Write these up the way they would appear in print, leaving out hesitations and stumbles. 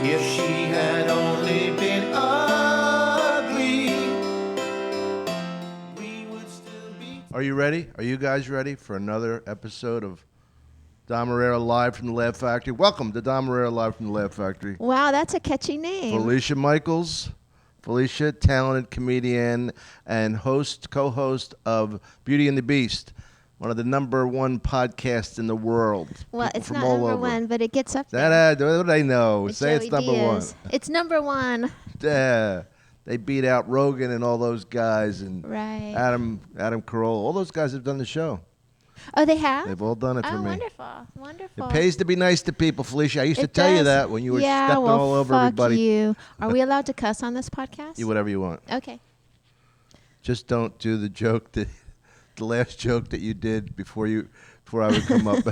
If she had only been ugly, we would still be. Are you ready? Are you guys ready for another episode of Dom Irrera Live from the Laugh Factory? Welcome to Dom Irrera Live from the Laugh Factory. Wow, that's a catchy name. Felicia Michaels. Felicia, talented comedian and co-host of Beauty and the Beast, one of the #1 podcasts in the world. Well, People it's from not all number over. one, but it gets up there. What do they know? With Say Joey it's number Diaz. one. It's number one. Yeah. They beat out Rogan and all those guys and Right. Adam Carolla. All those guys have done the show. Oh, they have? They've all done it for Oh, me. wonderful. Wonderful. It pays to be nice to people, Felicia. I used to It tell you does. that when you were yeah, stepping well, all over fuck everybody. you. Are we allowed to cuss on this podcast? You whatever you want. Okay. Just don't do the last joke that you did before I would come up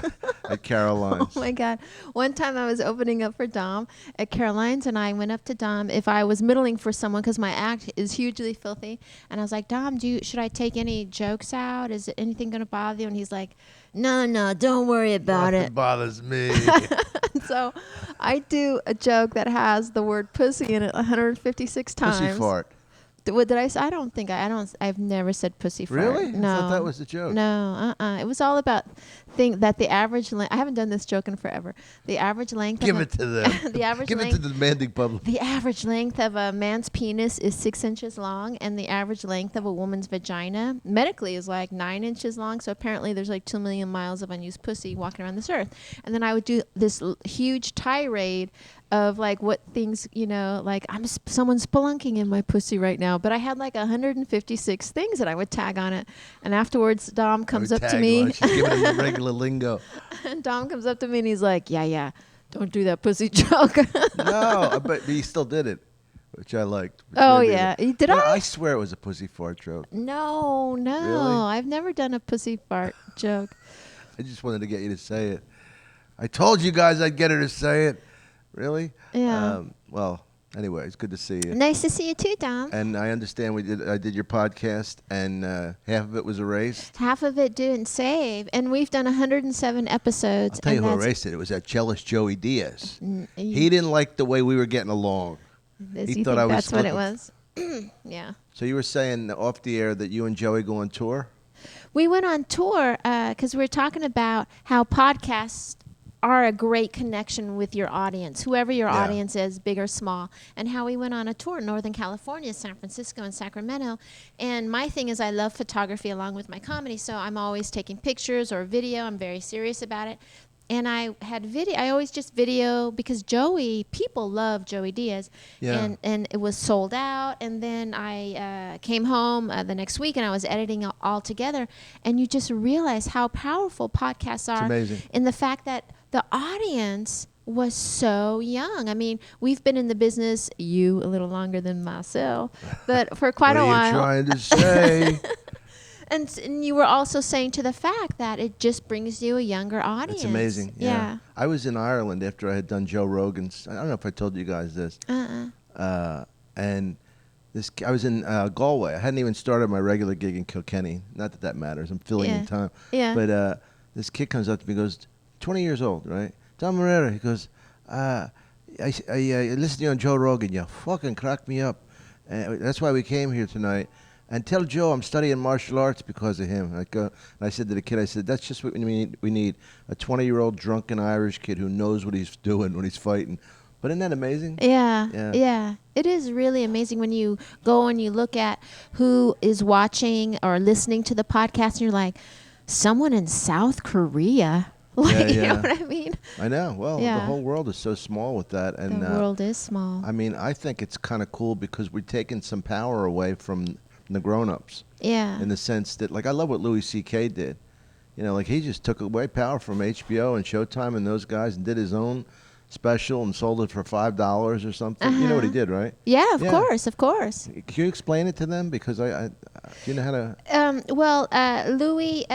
at Caroline's. Oh, my God. One time I was opening up for Dom at Caroline's, and I went up to Dom if I was middling for someone because my act is hugely filthy. And I was like, Dom, should I take any jokes out? Is anything going to bother you? And he's like, no, don't worry about Nothing it. bothers me. So I do a joke that has the word pussy in it 156 times. Pussy fart. What did I say? I've never said pussy fart. Really? No. I thought that was the joke. No, It was all about that the average length. I haven't done this joke in forever. The average length. Give it to them. The average Give length. it to the demanding public. The average length of a man's penis is 6 inches long, and the average length of a woman's vagina medically is like 9 inches long. So apparently there's like 2 million miles of unused pussy walking around this earth. And then I would do this huge tirade of like what things, like someone's spelunking in my pussy right now. But I had like 156 things that I would tag on it. And afterwards, Dom comes up to me. She's giving him the regular lingo. And Dom comes up to me and he's like, yeah, don't do that pussy joke. No, but he still did it, which I liked. Oh, yeah. Did I? I swear it was a pussy fart joke. No. Really? I've never done a pussy fart joke. I just wanted to get you to say it. I told you guys I'd get her to say it. Really? Yeah. Well, anyway, it's good to see you. Nice to see you too, Dom. And I understand I did your podcast, and half of it was erased. Half of it didn't save, and we've done 107 episodes. I'll tell you who erased it. It was that jealous Joey Diaz. He didn't like the way we were getting along. He thought I was. That's what it was. Yeah. So you were saying off the air that you and Joey go on tour? We went on tour because we were talking about how podcasts are a great connection with your audience, whoever your audience is, big or small, and how we went on a tour in Northern California, San Francisco, and Sacramento. And my thing is I love photography along with my comedy, so I'm always taking pictures or video. I'm very serious about it. And I had video. I always just video because people love Joey Diaz. Yeah. And it was sold out. And then I came home the next week and I was editing it all together. And you just realize how powerful podcasts are. It's amazing. In the fact that the audience was so young. I mean, we've been in the business, you a little longer than myself, but for quite a while. What are you trying to say? And you were also saying to the fact that it just brings you a younger audience. It's amazing. Yeah. I was in Ireland after I had done Joe Rogan's. I don't know if I told you guys this. And I was in Galway. I hadn't even started my regular gig in Kilkenny. Not that matters. I'm filling in time. Yeah. But this kid comes up to me and goes, 20 years old, right? Dom Irrera. He goes, I listened to you on Joe Rogan. You fucking cracked me up. And that's why we came here tonight. And tell Joe I'm studying martial arts because of him. And I said to the kid, that's just what we need, a 20-year-old drunken Irish kid who knows what he's doing when he's fighting. But isn't that amazing? Yeah. It is really amazing when you go and you look at who is watching or listening to the podcast and you're like, someone in South Korea. Like, you know what I mean? I know. Well, the whole world is so small with that. And the world is small. I mean, I think it's kind of cool because we're taking some power away from the grown-ups. Yeah. In the sense that, like, I love what Louis C.K. did. Like, he just took away power from HBO and Showtime and those guys and did his own special and sold it for $5 or something. You know what he did, right? Yeah, of course. Can you explain it to them? Because I do you know how to... Louis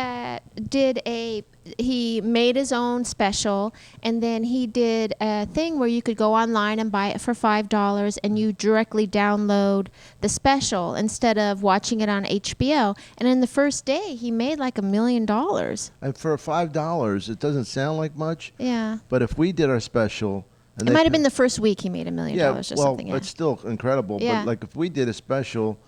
he made his own special, and then he did a thing where you could go online and buy it for $5, and you directly download the special instead of watching it on HBO. And in the first day, he made like $1 million. And for $5, it doesn't sound like much. Yeah. But if we did our special And It might have been the first week he made $1 million or something. Well, it's still incredible. Yeah. But like if we did a special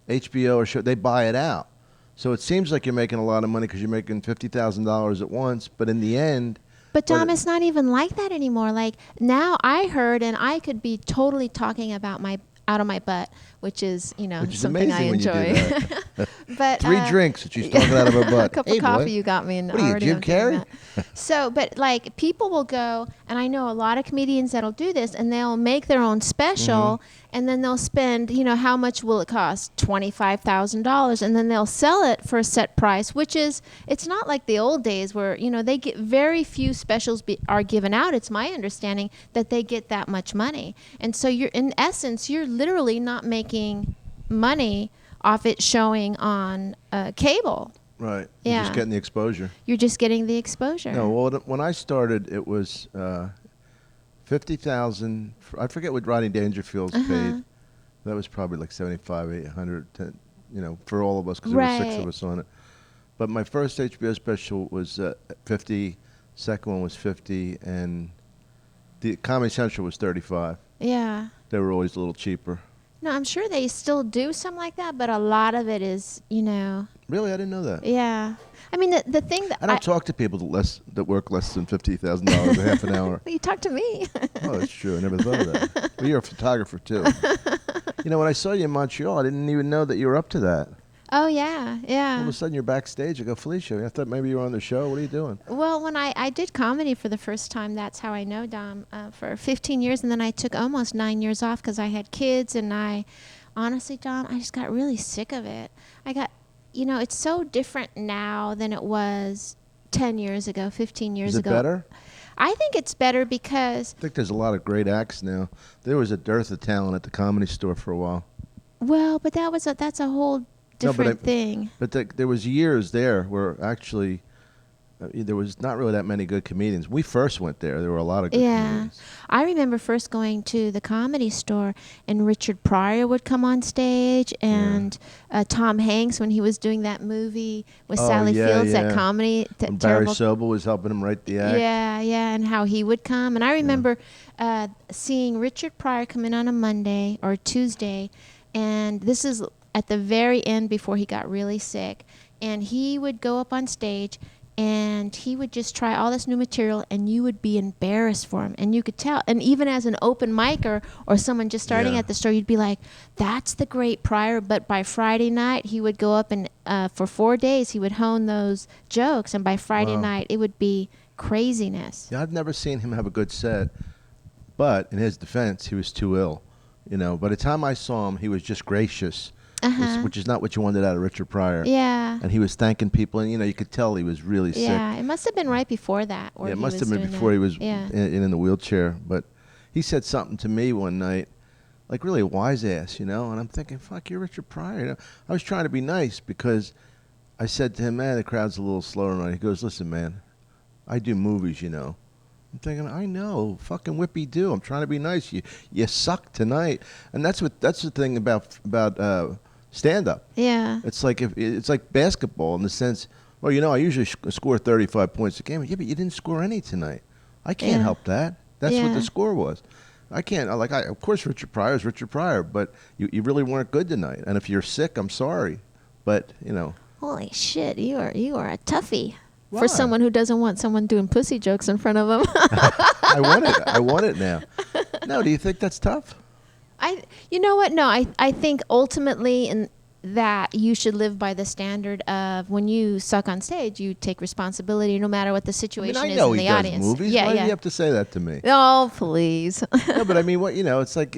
HBO or show, they buy it out. So it seems like you're making a lot of money because you're making $50,000 at once. But in the end, But Dom, it's not even like that anymore. Like now I heard, and I could be totally talking about out of my butt, which is, which is something I amazing when you enjoy. do that. But 3 drinks that she's talking out of her butt. A cup Hey, of coffee boy. you got me, and What are you, already Jim I'm doing Carrey? that. So, but like people will go, and I know a lot of comedians that'll do this, and they'll make their own special, and then they'll spend, how much will it cost? $25,000, and then they'll sell it for a set price, which is, it's not like the old days where they get very few specials are given out. It's my understanding that they get that much money, and so you're in essence you're literally not making money off it showing on cable. Right. You're Yeah. just getting the exposure. You're just getting the exposure. No, well, when I started, it was 50,000. I forget what Rodney Dangerfield's paid. That was probably like 75, 800, for all of us because there were 6 of us on it. But my first HBO special was 50. Second one was 50, and the Comedy Central was 35. Yeah. They were always a little cheaper. No, I'm sure they still do something like that, but a lot of it is, Really, I didn't know that. Yeah. I mean, the thing that I don't talk to people that work less than $50,000 a half an hour. You talk to me. Oh, that's true. I never thought of that. Well, you're a photographer too. When I saw you in Montreal, I didn't even know that you were up to that. Oh, yeah, yeah. All of a sudden, you're backstage. I go, Felicia, I thought maybe you were on the show. What are you doing? Well, when I did comedy for the first time, that's how I know Dom, for 15 years. And then I took almost 9 years off because I had kids. And honestly, Dom, I just got really sick of it. It's so different now than it was 10 years ago, 15 years ago. Is it better? I think it's better because... I think there's a lot of great acts now. There was a dearth of talent at the Comedy Store for a while. Well, but that's a whole different thing. But there was years there where actually there was not really that many good comedians. We first went there. There were a lot of good comedians. I remember first going to the Comedy Store, and Richard Pryor would come on stage, and Tom Hanks when he was doing that movie with Sally Fields, that comedy. Barry Sobel was helping him write the act. Yeah, and how he would come. And I remember seeing Richard Pryor come in on a Monday or Tuesday, and this is at the very end before he got really sick, and he would go up on stage and he would just try all this new material, and you would be embarrassed for him, and you could tell. And even as an open micer or someone just starting at the store, you'd be like, that's the great Pryor. But by Friday night, he would go up and for 4 days he would hone those jokes, and by Friday night it would be craziness. Yeah, I've never seen him have a good set, but in his defense, he was too ill. By the time I saw him, he was just gracious. Which is not what you wanted out of Richard Pryor. Yeah. And he was thanking people, and you could tell he was really sick. Yeah, it must have been right before that. It must have been before he was in the wheelchair. But he said something to me one night, like really a wise ass, and I'm thinking, fuck, you're Richard Pryor. I was trying to be nice because I said to him, man, the crowd's a little slower tonight. He goes, listen, man, I do movies, I'm thinking, I know, fucking whippy do. I'm trying to be nice. You suck tonight, and that's the thing about stand-up. Yeah. It's like basketball in the sense, well, I usually score 35 points a game. Yeah, but you didn't score any tonight. I can't help that. That's what the score was. I can't. Of course, Richard Pryor is Richard Pryor, but you really weren't good tonight. And if you're sick, I'm sorry, but Holy shit, you are a toughie. Why? For someone who doesn't want someone doing pussy jokes in front of him. I want it now. No, do you think that's tough? You know what? No, I think ultimately that you should live by the standard of when you suck on stage, you take responsibility no matter what the situation is in the audience. I know he does movies. Why do you have to say that to me? Oh, please. No, but I mean, it's like,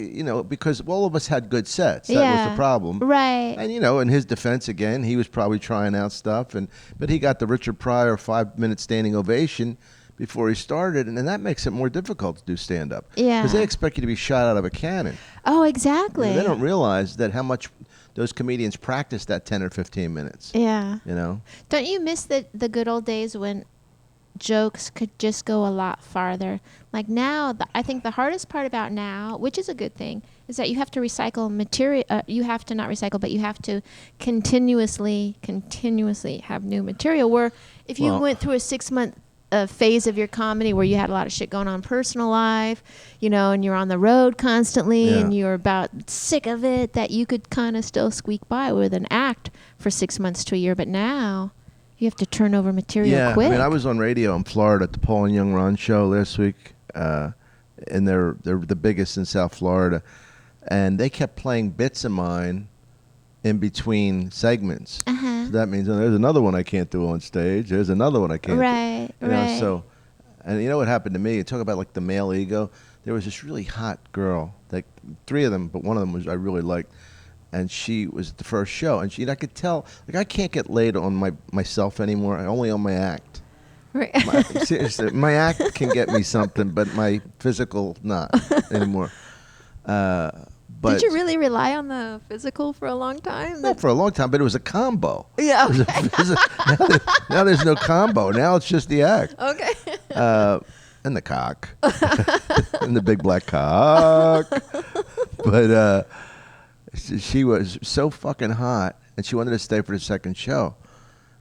because all of us had good sets. That was the problem. Right. And, in his defense, again, he was probably trying out stuff, but he got the Richard Pryor 5-minute standing ovation before he started, and that makes it more difficult to do stand-up. Yeah. Because they expect you to be shot out of a cannon. Oh, exactly. They don't realize that how much those comedians practice that 10 or 15 minutes. Yeah. Don't you miss the good old days when jokes could just go a lot farther? Like now, I think the hardest part about now, which is a good thing, is that you have to recycle material. You have to not recycle, but you have to continuously have new material. Where if you went through a 6-month a phase of your comedy where you had a lot of shit going on personal life, you know, and you're on the road constantly and you're about sick of it, that you could kind of still squeak by with an act for 6 months to a year. But now you have to turn over material quick. I mean, I was on radio in Florida at the Paul and Young Ron show last week, and they're the biggest in South Florida, and they kept playing bits of mine in between segments. So that means there's another one I can't do on stage. There's another one I can't do. You know, so, and you know what happened to me? Talk about like the male ego. There was this really hot girl, like 3 of them, but one of them was I really liked. And she was at the first show, and I could tell, like, I can't get laid on myself anymore. I only on my act. Right. Seriously, my act can get me something, but my physical not anymore. But did you really rely on the physical for a long time? Not for a long time, but it was a combo. Yeah. Okay. Now there's no combo. Now it's just the act. Okay. And the cock. And the big black cock. But she was so fucking hot, and she wanted to stay for the second show.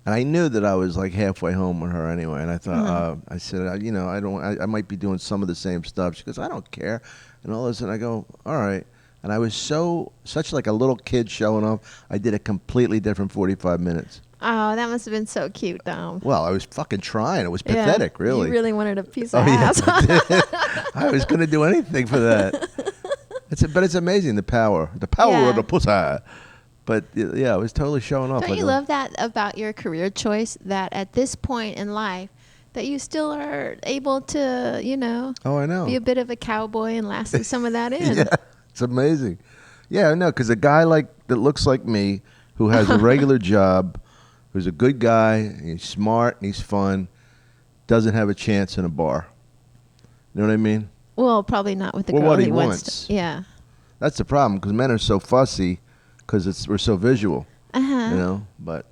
And I knew that I was like halfway home with her anyway. And I thought, I said, I might be doing some of the same stuff. She goes, I don't care. And all of a sudden I go, all right. And I was such like a little kid showing off. I did a completely different 45 minutes. Oh, that must have been so cute, Dom. Well, I was fucking trying. It was pathetic, really. You really wanted a piece of ass. Yeah, I was going to do anything for that. But it's amazing, the power of the pussy. But yeah, I was totally showing off. Don't you love that about your career choice, that at this point in life, that you still are able to, you know, I know, be a bit of a cowboy and lasso some of that in. Yeah, it's amazing. Yeah, I know, because a guy that looks like me, who has a regular job, who's a good guy, he's smart, and he's fun, doesn't have a chance in a bar. You know what I mean? Well, probably not with the girl what he wants. Yeah. That's the problem, because men are so fussy, because we're so visual. You know, but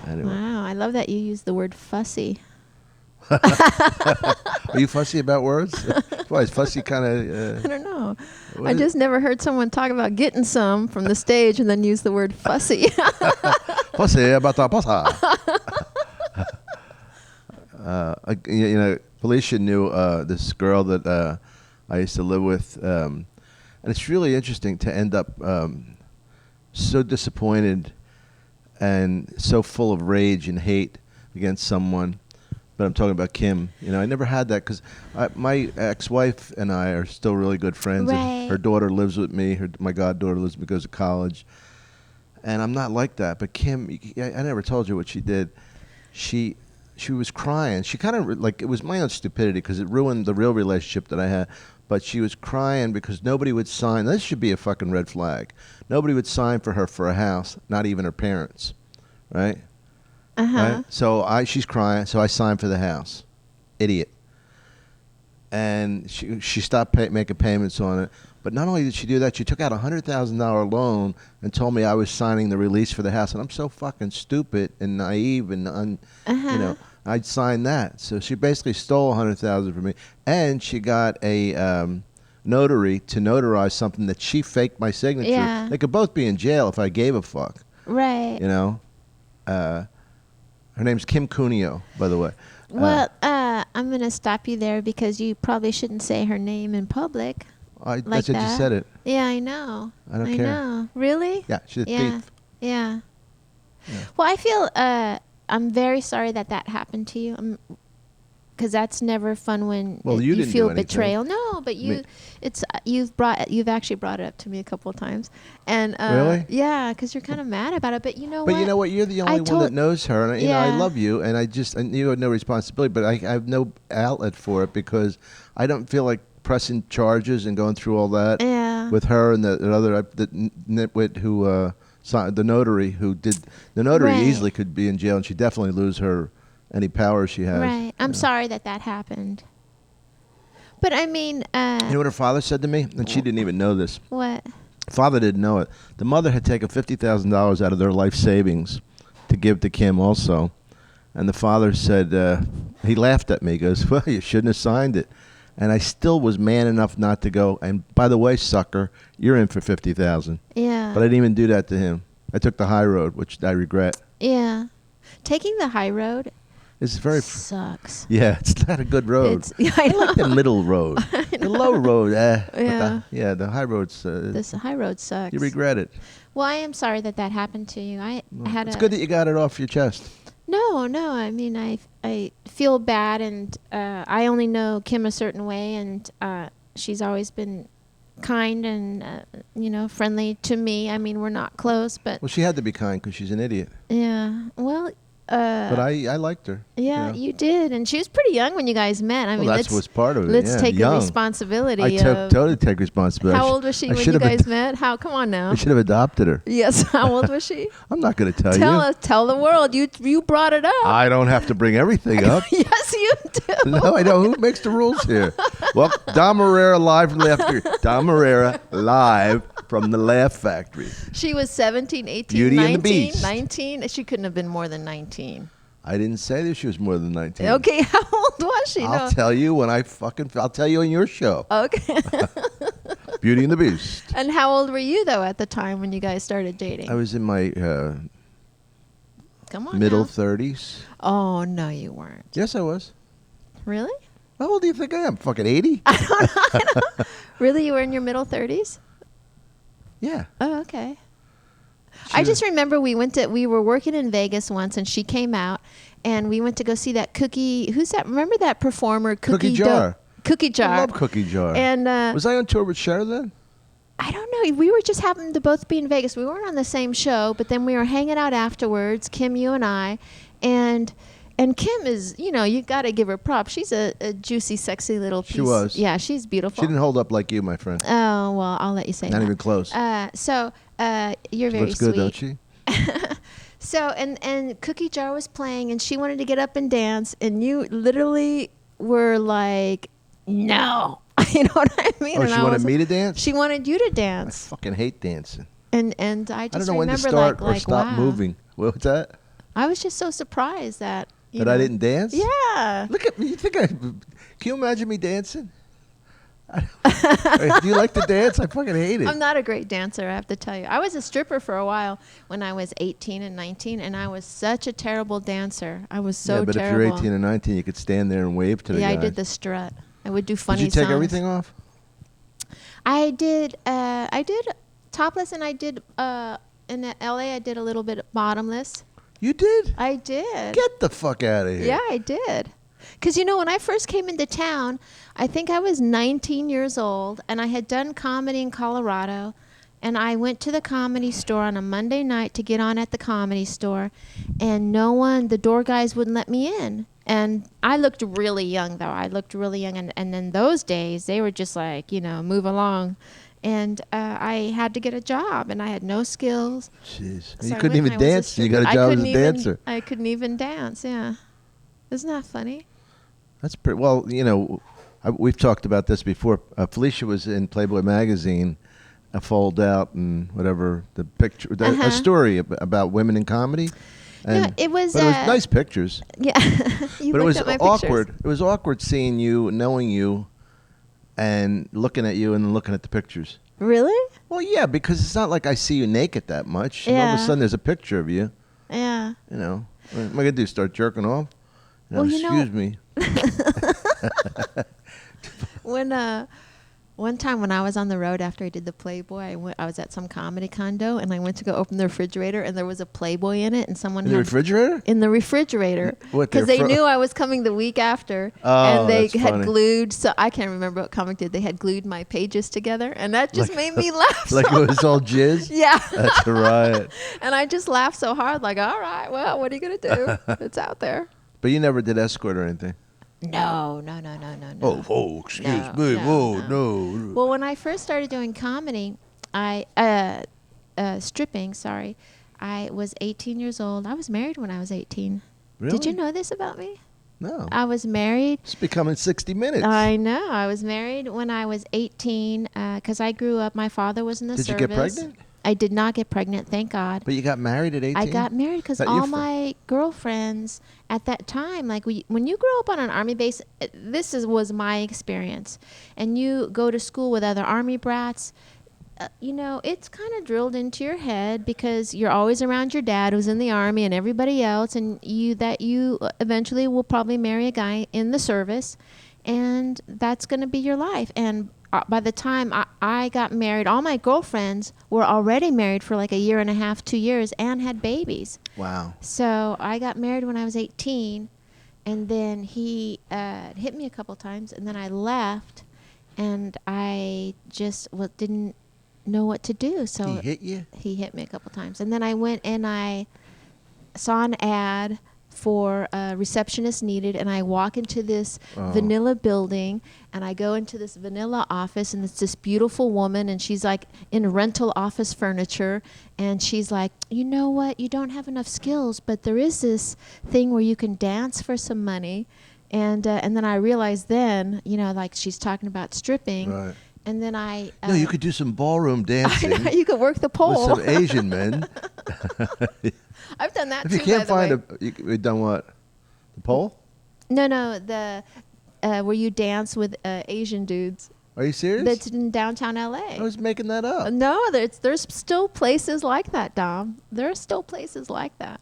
anyway. Wow, I love that you use the word fussy. Are you fussy about words? Why is fussy kind of? I don't know. I just never heard someone talk about getting some from the stage and then use the word fussy. Fussy about the pussy. You know, Felicia knew this girl that I used to live with, and it's really interesting to end up so disappointed and so full of rage and hate against someone. But I'm talking about Kim. You know, I never had that because my ex-wife and I are still really good friends. Right. And her daughter lives with me. My goddaughter lives with me, goes to college. And I'm not like that. But Kim, I never told you what she did. She was crying. She kind of, like, it was my own stupidity because it ruined the real relationship that I had. But she was crying because nobody would sign. This should be a fucking red flag. Nobody would sign for her for a house, not even her parents. Right? Right? So she's crying, so I signed for the house. Idiot. And she stopped making payments on it. But not only did she do that, she took out a $100,000 loan and told me I was signing the release for the house. And I'm so fucking stupid and naive and you know, I'd sign that. So she basically stole $100,000 from me, and she got a notary to notarize something that she faked my signature. Yeah. They could both be in jail if I gave a fuck. Right. You know. Her name's Kim Cuneo, by the way. Well, I'm going to stop you there because you probably shouldn't say her name in public. That's what you said it. Yeah, I know. I don't care. I know. Really? Yeah, she's a thief. Yeah. Well, I feel I'm very sorry that happened to you. Because that's never fun when you didn't feel do anything. betrayal. No, but you've actually brought it up to me a couple of times, and really, yeah, because you're kind of mad about it. But you know what? But you know what? You're the only one that knows her, and you know I love you, and you have no responsibility, but I have no outlet for it because I don't feel like pressing charges and going through all that with her and the other nitwit who signed the notary who did the notary easily could be in jail, and she'd definitely lose any power she has. Right. I'm sorry that happened. But I mean... you know what her father said to me? And she didn't even know this. What? Father didn't know it. The mother had taken $50,000 out of their life savings to give to Kim also. And the father said, he laughed at me. He goes, well, you shouldn't have signed it. And I still was man enough not to go. And by the way, sucker, you're in for $50,000. Yeah. But I didn't even do that to him. I took the high road, which I regret. Yeah. Taking the high road It's very. Sucks. Yeah, it's not a good road. I like the middle road. The low road. Yeah. The high roads. This high road sucks. You regret it. Well, I am sorry that happened to you. I had It's good that you got it off your chest. No. I mean, I feel bad, and I only know Kim a certain way, and she's always been kind and friendly to me. I mean, we're not close, but Well, she had to be kind because she's an idiot. yeah. Well, But I liked her. yeah, you did, and she was pretty young when you guys met. I mean, that's what's part of it. Let's yeah, take young. the responsibility. I totally take responsibility. How old was she when you guys met? Come on now. I should have adopted her. Yes. How old was she? I'm not going to tell Tell you. us. Tell the world. You brought it up. I don't have to bring everything up. Yes, you do. No, I know. Who makes the rules here? Well, Dom Irrera live from the Laugh Factory. Dom Irrera live from the Laugh Factory. She was 17, 18, Beauty 19. and the Beast. 19. She couldn't have been more than 19. I didn't say that she was more than 19. Okay, how old was she? I'll tell you when I'll tell you on your show. Okay. Beauty and the Beast. And how old were you, though, at the time when you guys started dating? I was in my Come on middle now. 30s. Oh, no, you weren't. Yes, I was. Really? How old do you think I am? Fucking 80? I don't know. Really? You were in your middle 30s? Yeah. Oh, okay. I just remember we were working in Vegas once, and she came out, and we went to go see that Cookie. Who's that? Remember that performer, Cookie Jar. Cookie Jar. I love Cookie Jar. And was I on tour with Cher then? I don't know. We were just happened to both be in Vegas. We weren't on the same show, but then we were hanging out afterwards, Kim, you and I, and Kim is, you got to give her props. She's a juicy, sexy little piece. She was. Yeah, she's beautiful. She didn't hold up like you, my friend. Oh, well, I'll let you say that. Not even close. You're very Looks good, sweet. don't she? So, and Cookie Jar was playing, and she wanted to get up and dance, and you literally were like, no. You know what I mean? Oh, and she wanted me to dance? She wanted you to I dance. fucking hate dancing. And I I just don't know when to remember start like or stop wow. moving. What's that? I was just so surprised that That I didn't dance? Yeah. Look at me. Can you imagine me dancing? Do you like to dance? I fucking hate it. I'm not a great dancer, I have to tell you. I was a stripper for a while when I was 18 and 19, and I was such a terrible dancer. I was so but terrible. if you're 18 and 19, you could stand there and wave to the Yeah, guys. I did the strut. I would do funny Did you take songs. everything off? I did topless, and I did in LA. I did a little bit bottomless. You did? I did. Get the fuck out of here. Yeah, I did. Because, when I first came into town, I think I was 19 years old, and I had done comedy in Colorado, and I went to the Comedy Store on a Monday night to get on at the Comedy Store, and the door guys wouldn't let me in. And I looked really young, though. I looked really young, and in those days, they were just like, move along. And I had to get a job, and I had no skills. Jeez. So You I couldn't went even and I was dance. You got a job as a dancer. I couldn't even dance, yeah. Isn't that funny? That's pretty well. We've talked about this before. Felicia was in Playboy magazine, a fold out and whatever the picture, a story about women in comedy. And, it was. But it was nice pictures. Yeah, But it was at my awkward. pictures. It was awkward seeing you, knowing you, and looking at you and looking at the pictures. Really? Well, yeah, because it's not like I see you naked that much. And all of a Yeah. sudden, there's a picture of you. Yeah. What am I gonna do? Start jerking off? Well, excuse me. When one time when I was on the road after I did the Playboy, I was at some comedy condo, and I went to go open the refrigerator, and there was a Playboy in it, and someone In the refrigerator? in the refrigerator What, because they're they knew I was coming the week after, Oh, and they that's had funny. glued. So I can't remember what comic did. They had glued my pages together, and that just made me laugh. Like so it was all jizz? Yeah. That's a riot. And I just laughed so hard, like, all right, well, what are you gonna do? It's out there. But you never did escort or anything? No. Excuse No, me. no, No. Well, when I first started doing comedy, stripping, I was 18 years old. I was married when I was 18. Really? Did you know this about me? No. I was married. It's becoming 60 Minutes. I know. I was married when I was 18 because I grew up. My father was in the Did service. you get pregnant? I did not get pregnant, thank God. But you got married at 18? I got married because That all your my girlfriends at that time, like when you grow up on an army base, was my experience, and you go to school with other army brats, it's kind of drilled into your head because you're always around your dad who's in the Army and everybody else, and you eventually will probably marry a guy in the service, and that's going to be your life. And by the time I got married, all my girlfriends were already married for like a year and a half, 2 years, and had babies. Wow. So I got married when I was 18, and then he hit me a couple times, and then I left, and I just didn't know what to do. So He hit you? He hit me a couple times, and then I went and I saw an ad for a receptionist needed, and I walk into this vanilla building, and I go into this vanilla office, and it's this beautiful woman, and she's like in rental office furniture, and she's like, you know what, you don't have enough skills, but there is this thing where you can dance for some money. And then I realized then, like she's talking about stripping. Right. And then I... no, you could do some ballroom dancing. I know, you could work the pole. With some Asian men. I've done that if too, you can't by the find you've done what? The pole? No, the where you dance with Asian dudes. Are you serious? That's in downtown L.A. I was making that up. No, there's still places like that, Dom. There are still places like that.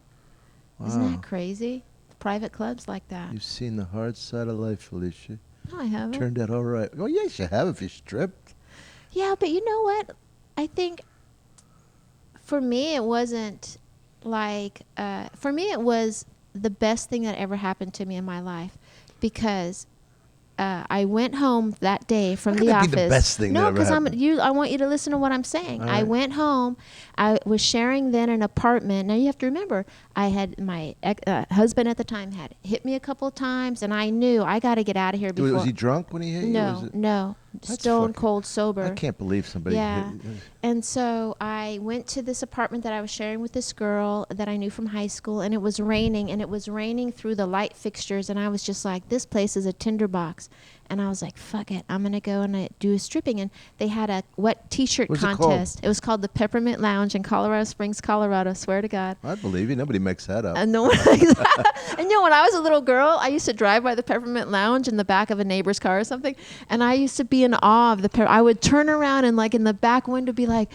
Wow. Isn't that crazy? Private clubs like that. You've seen the hard side of life, Felicia. No, I haven't. Turned out all right. Oh, yes, you have if you stripped. Yeah, but you know what? I think for me it wasn't like for me it was the best thing that ever happened to me in my life, because I went home that day from the office. Be the best thing no, that ever happened. because I want you to listen to what I'm saying. All I right. went home. I was sharing then an apartment. Now you have to remember, I had my husband at the time had hit me a couple of times, and I knew I got to get out of here before. Was he drunk when he hit you? No, That's stone fucking- cold sober. I can't believe somebody Yeah. hit you. And so I went to this apartment that I was sharing with this girl that I knew from high school, and it was raining through the light fixtures, and I was just like, this place is a tinderbox. And I was like, fuck it, I'm going to go and do a stripping. And they had a wet T-shirt What's it called? contest. It was called the Peppermint Lounge in Colorado Springs, Colorado, swear to God. I believe you. Nobody makes that up. And no one likes that. And when I was a little girl, I used to drive by the Peppermint Lounge in the back of a neighbor's car or something, and I used to be in awe of the I would turn around and like in the back window be like,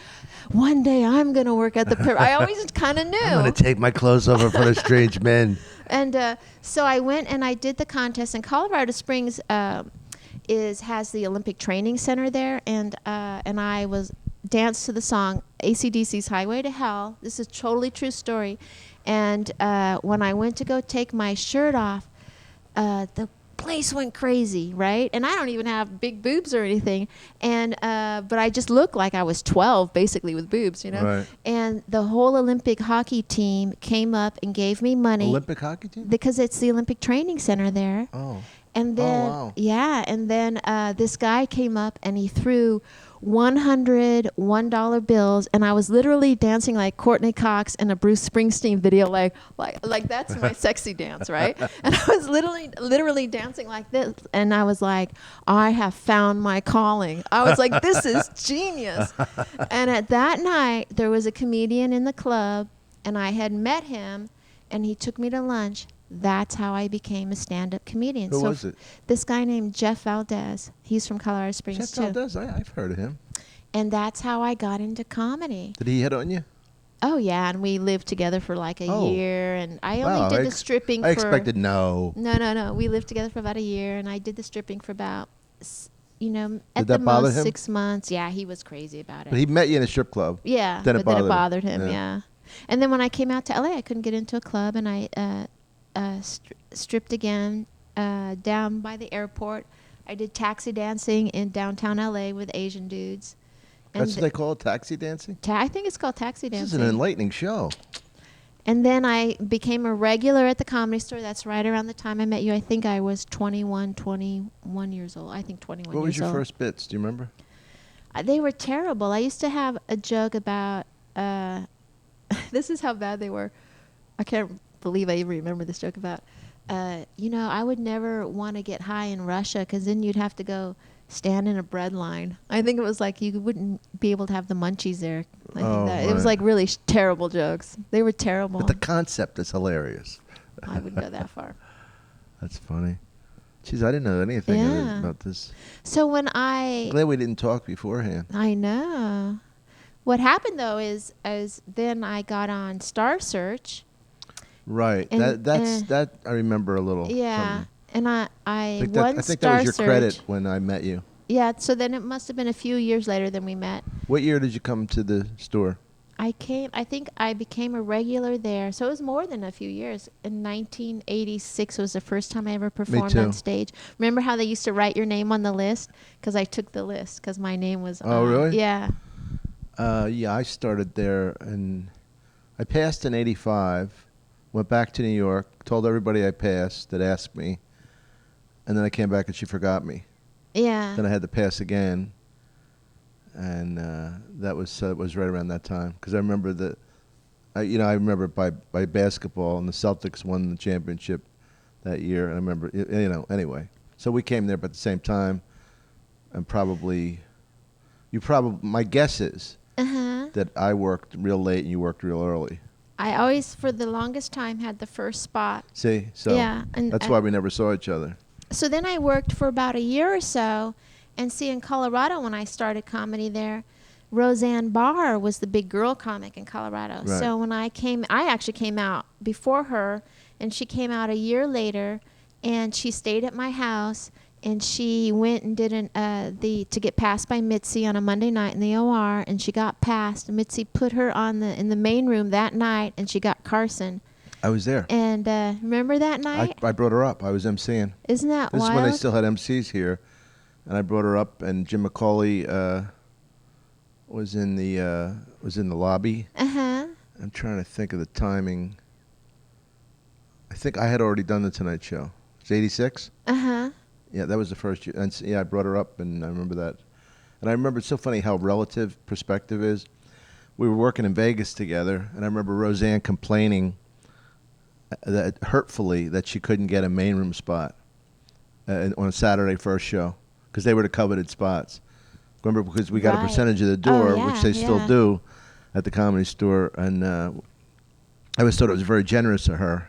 one day I'm going to work at the I always kind of knew. I'm going to take my clothes off in front of strange men. And so I went and I did the contest, and Colorado Springs has the Olympic Training Center there, and I was danced to the song AC/DC's Highway to Hell. This is a totally true story. And when I went to go take my shirt off, the place went crazy, right? And I don't even have big boobs or anything, and but I just looked like I was 12 basically with boobs, Right. And the whole Olympic hockey team came up and gave me money. Olympic hockey team? Because it's the Olympic Training Center there. Oh. And then, wow. yeah, and then this guy came up and he threw $100 bills, and I was literally dancing like Courtney Cox in a Bruce Springsteen video, like that's my sexy dance, right? And I was literally dancing like this, and I was like, I have found my calling. I was like, this is genius. And at that night, there was a comedian in the club, and I had met him, and he took me to lunch. That's how I became a stand-up comedian. Who was it? This guy named Jeff Valdez. He's from Colorado Springs, Jeff too. Valdez, I've heard of him. And that's how I got into comedy. Did he hit on you? Oh, yeah, and we lived together for like a year, and I Wow, only did the stripping I for... expected no. No. We lived together for about a year, and I did the stripping for about, at that the bother most him? 6 months. Yeah, he was crazy about it. But he met you in a strip club. Yeah, Then it but then it bothered bothered him. him, yeah. And then when I came out to LA, I couldn't get into a club, and I stripped again down by the airport. I did taxi dancing in downtown LA with Asian dudes. And That's what they call it, taxi dancing? I think it's called taxi dancing. This is an enlightening show. And then I became a regular at the Comedy Store. That's right around the time I met you. I think I was 21 years old. I think 21 years old. What was your first bits? Do you remember? They were terrible. I used to have a joke about, this is how bad they were. I can't believe I even remember this joke about, I would never want to get high in Russia because then you'd have to go stand in a bread line. I think it was like you wouldn't be able to have the munchies there. I think that it was like really terrible jokes. They were terrible. But the concept is hilarious. I wouldn't go that far. That's funny. Jeez, I didn't know anything Yeah. about this. So when Glad we didn't talk beforehand. I know. What happened though is then I got on Star Search. Right. And, That I remember a little. Yeah, something. and I I won think that Star was your Search. credit when I met you. Yeah, so then it must have been a few years later than we met. What year did you come to the store? I think I became a regular there. So it was more than a few years. In 1986 was the first time I ever performed too. on stage. Remember how they used to write your name on the list? Because I took the list because my name was Oh, really? Yeah. Yeah, I started there, and I passed in '85. Went back to New York, told everybody I passed that asked me, and then I came back and she forgot me. Yeah. Then I had to pass again, and that was right around that time. Because I remember that, I remember by basketball, and the Celtics won the championship that year. And I remember, anyway. So we came there, but at the same time, and my guess is that I worked real late and you worked real early. I always, for the longest time, had the first spot. See, so Yeah, and that's why we never saw each other. So then I worked for about a year or so, and see, in Colorado when I started comedy there, Roseanne Barr was the big girl comic in Colorado. Right. So when I actually came out before her, and she came out a year later, and she stayed at my house, and she went and did to get passed by Mitzi on a Monday night in the OR, and she got passed. Mitzi put her in the main room that night, and she got Carson. I was there. And remember that night? I brought her up. I was emceeing. Isn't that This wild? is when they still had MCs here, and I brought her up, and Jim McCauley was in the lobby. Uh-huh. I'm trying to think of the timing. I think I had already done the Tonight Show. It's '86. Uh-huh. Yeah, that was the first year. And I brought her up, and I remember that. And I remember, it's so funny how relative perspective is. We were working in Vegas together, and I remember Roseanne complaining hurtfully that she couldn't get a main room spot on a Saturday first show because they were the coveted spots. Remember, because we got a percentage of the door, which they still do at the Comedy Store, and I always thought it was very generous of her,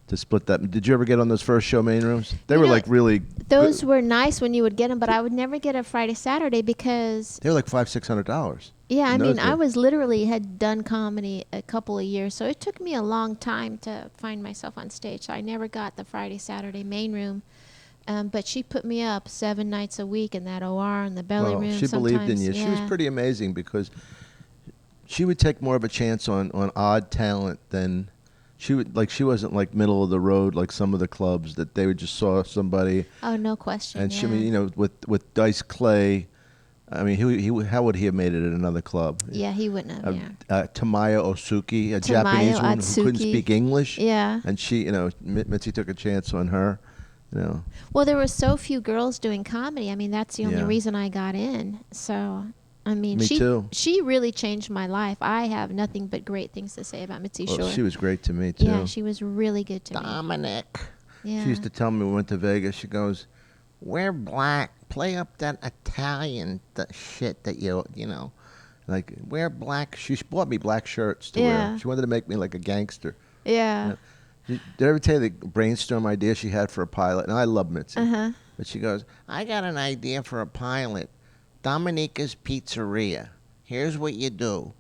to split that. Did you ever get on those first show main rooms? They were like really. Those were nice when you would get them, but I would never get a Friday Saturday because they were like $500-600. Yeah, I mean, I was literally had done comedy a couple of years, so it took me a long time to find myself on stage. So I never got the Friday Saturday main room, but she put me up 7 nights a week in that OR in the belly room. She believed in you. Yeah. She was pretty amazing because she would take more of a chance on odd talent than. She wasn't like middle of the road like some of the clubs that they would just saw somebody. Oh, no question. And she, with Dice Clay, I mean, how would he have made it at another club? Yeah, he wouldn't have. Tamaya Osuki, a Japanese woman who couldn't speak English. Yeah. And she, Mitzi took a chance on her. Well, there were so few girls doing comedy. I mean, that's the only reason I got in. So. I mean, Me too. She really changed my life. I have nothing but great things to say about Mitzi Shore. She was great to me, too. Yeah, she was really good to me. Dominic. Yeah. She used to tell me when we went to Vegas, she goes, "We're black. Play up that Italian shit that like, we're black." She bought me black shirts to wear. She wanted to make me like a gangster. Yeah. Did I ever tell you the brainstorm idea she had for a pilot? And I love Mitzi. Uh-huh. But she goes, "I got an idea for a pilot. Dominica's Pizzeria. Here's what you do.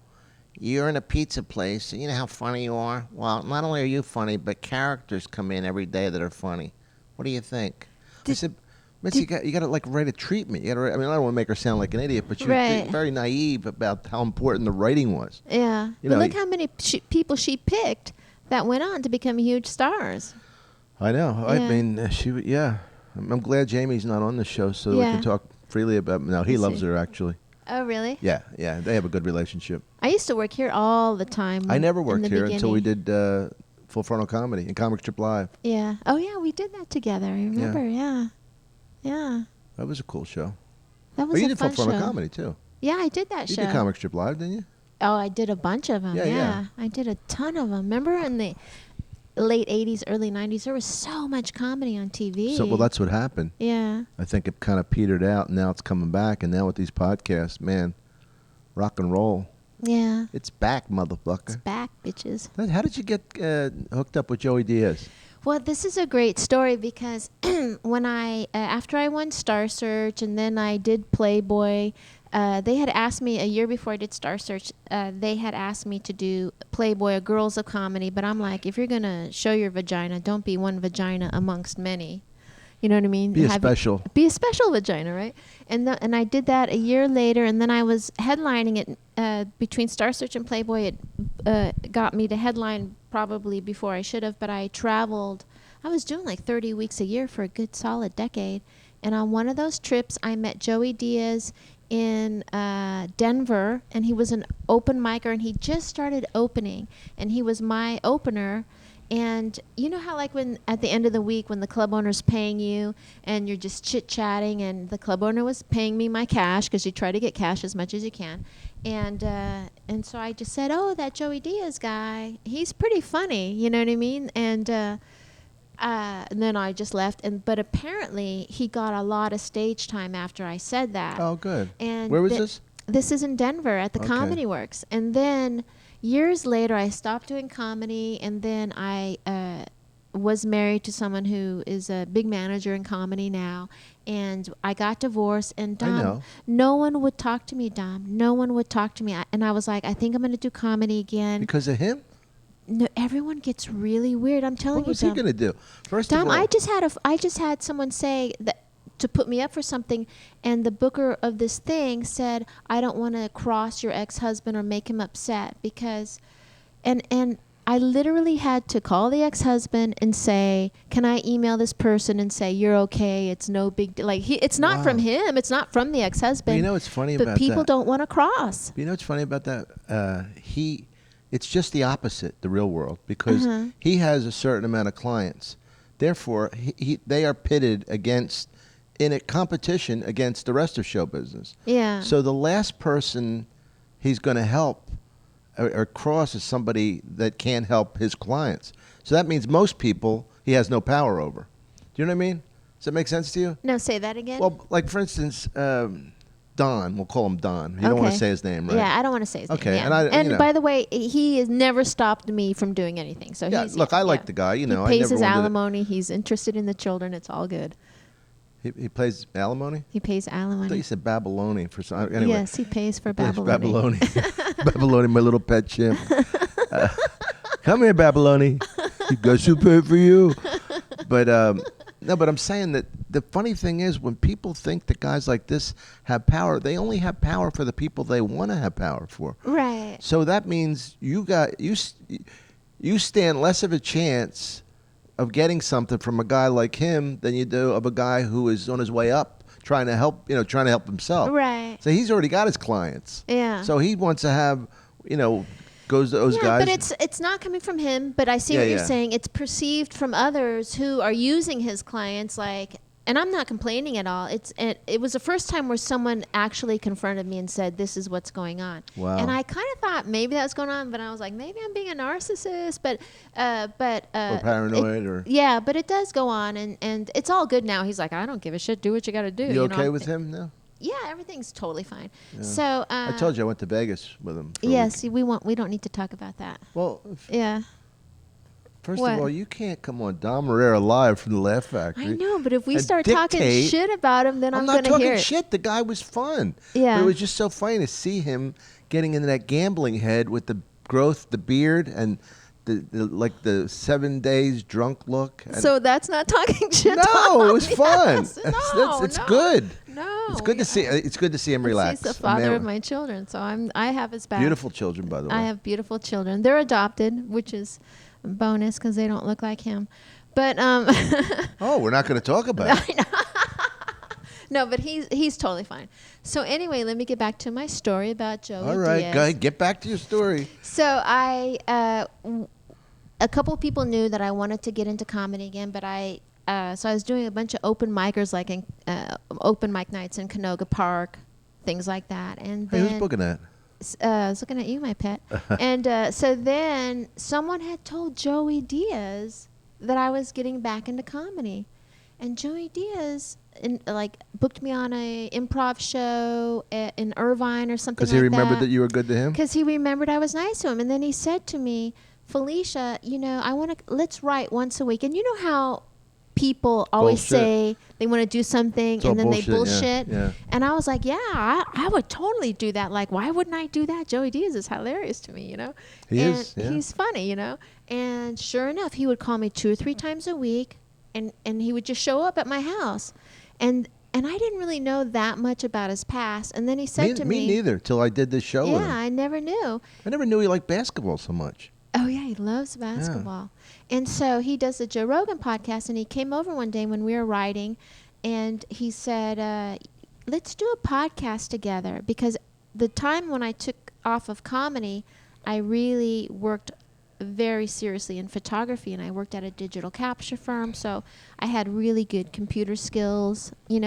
You're in a pizza place. You know how funny you are? Well, not only are you funny, but characters come in every day that are funny. What do you think?" I said, "Mitzi, you got to like write a treatment. I don't want to make her sound like an idiot, but she was very naive about how important the writing was." Yeah. But look how many people she picked that went on to become huge stars. I know. Yeah. I mean, I'm glad Jamie's not on the show so we can talk freely about. No, he loves her actually. Oh, really? Yeah, they have a good relationship. I used to work here all the time. I never worked here until we did Full Frontal Comedy and Comic Strip Live. Yeah. Oh, yeah, we did that together. I remember. Yeah. That was a cool show. That was you a did fun Full Frontal show. Comedy too. Yeah, I did that show. You did Comic Strip Live, didn't you? Oh, I did a bunch of them. Yeah. I did a ton of them. Remember in the late 80s, early 90s, there was so much comedy on TV. So, well, that's what happened. Yeah. I think it kind of petered out, and now it's coming back. And now with these podcasts, man, rock and roll Yeah. It's back, motherfucker. It's back, bitches. How did you get hooked up with Joey Diaz? Well, this is a great story because when after I won Star Search and then I did Playboy, they had asked me a year before I did Star Search, they had asked me to do Playboy, a Girls of Comedy. But I'm like, if you're going to show your vagina, don't be one vagina amongst many. You know what I mean? Be a special vagina, right? And I did that a year later, and then I was headlining it between Star Search and Playboy. It got me to headline probably before I should have, but I traveled. I was doing like 30 weeks a year for a good solid decade. And on one of those trips, I met Joey Diaz in Denver, and he was an open micer, and he just started opening, and he was my opener. And you know how like when at the end of the week when the club owner's paying you and you're just chit-chatting, and the club owner was paying me my cash because you try to get cash as much as you can. And so I just said, oh, that Joey Diaz guy, he's pretty funny, you know what I mean? And then I just left. But apparently he got a lot of stage time after I said that. Oh, good. And where was this? This is in Denver at the Okay. Comedy Works. And then years later, I stopped doing comedy, and then I was married to someone who is a big manager in comedy now, and I got divorced. And Dom, no one would talk to me, Dom. No one would talk to me. And I was like, I think I'm going to do comedy again. Because of him? No, everyone gets really weird. I'm telling you, What was he going to do? First of Dom, all, I just had someone say that to put me up for something, and the booker of this thing said, I don't want to cross your ex-husband or make him upset because, and I literally had to call the ex-husband and say, can I email this person and say, you're okay, it's no big deal. Like, it's not from him, it's not from the ex-husband. But you know what's funny about that? But people don't want to cross. You know what's funny about that? It's just the opposite, the real world, because he has a certain amount of clients. Therefore, they are pitted in a competition against the rest of show business. Yeah. So the last person he's going to help or cross is somebody that can't help his clients. So that means most people he has no power over. Do you know what I mean? Does that make sense to you? No, say that again. Well, like for instance, Don, we'll call him Don. You don't want to say his name, right? Yeah, I don't want to say his name. Okay, Yeah. and by the way, he has never stopped me from doing anything. So yeah, look, I like the guy. You know, he pays I never his wanted alimony. He's interested in the children. It's all good. He pays alimony? He pays I thought alimony. you said Babyloni for some. Anyway, Yes, he pays for Plays Babyloni. Babyloni, my little pet chimp. Come here, Babyloni. You got super for you. But no, but I'm saying that the funny thing is when people think that guys like this have power, they only have power for the people they want to have power for. Right. So that means you stand less of a chance of getting something from a guy like him than you do of a guy who is on his way up trying to help himself. Right. So he's already got his clients. Yeah. So he wants to have, goes to those guys. Yeah, but it's not coming from him. But I see what you're saying. It's perceived from others who are using his clients, like, and I'm not complaining at all. It was the first time where someone actually confronted me and said, "This is what's going on." Wow. And I kind of thought maybe that was going on, but I was like, maybe I'm being a narcissist, or paranoid, yeah, but it does go on, and it's all good now. He's like, I don't give a shit. Do what you got to do. You okay with him now? Yeah, everything's totally fine. Yeah. So I told you I went to Vegas with him. For yes, we don't need to talk about that. Well, Yeah. first What? of all, you can't come on Dom Irrera live from the Laugh Factory. I know, but if we and start talking dictate- shit about him, then I'm not going to talking hear it. shit. The guy was fun. Yeah. But it was just so funny to see him getting into that gambling head with the growth, the beard, and the 7 days drunk look. And So that's not talking shit. no, it was fun. Yes. It's No. good. No. It's good to see. It's good to see him relax. He's the father of my children, so I have his back. Beautiful children, by the way. I have beautiful children. They're adopted, which is a bonus because they don't look like him. But Oh, we're not going to talk about it. no, but he's totally fine. So anyway, let me get back to my story about Joey All right, Diaz. go ahead. Get back to your story. So a couple of people knew that I wanted to get into comedy again, but so I was doing a bunch of open micers, like in open mic nights in Canoga Park, things like that. And Hey, then who's booking that? I was looking at you, my pet. And so then someone had told Joey Diaz that I was getting back into comedy. And Joey Diaz booked me on a improv show in Irvine or something like that. Because he remembered that you were good to him? Because he remembered I was nice to him. And then he said to me, Felicia, let's write once a week. And you know how people always say they want to do something and then they bullshit. Yeah. And I was like, yeah, I would totally do that. Like, why wouldn't I do that? Joey Diaz is hilarious to me, He's funny, And sure enough, he would call me 2 or 3 times a week, and he would just show up at my house. And I didn't really know that much about his past. And then he said to me... Me neither, till I did this show with him. Yeah, I never knew. I never knew he liked basketball so much. Oh, yeah, he loves basketball. Yeah. And so he does the Joe Rogan podcast, and he came over one day when we were writing, and he said, let's do a podcast together. Because the time when I took off of comedy, I really worked very seriously in photography, and I worked at a digital capture firm, so I had really good computer skills, and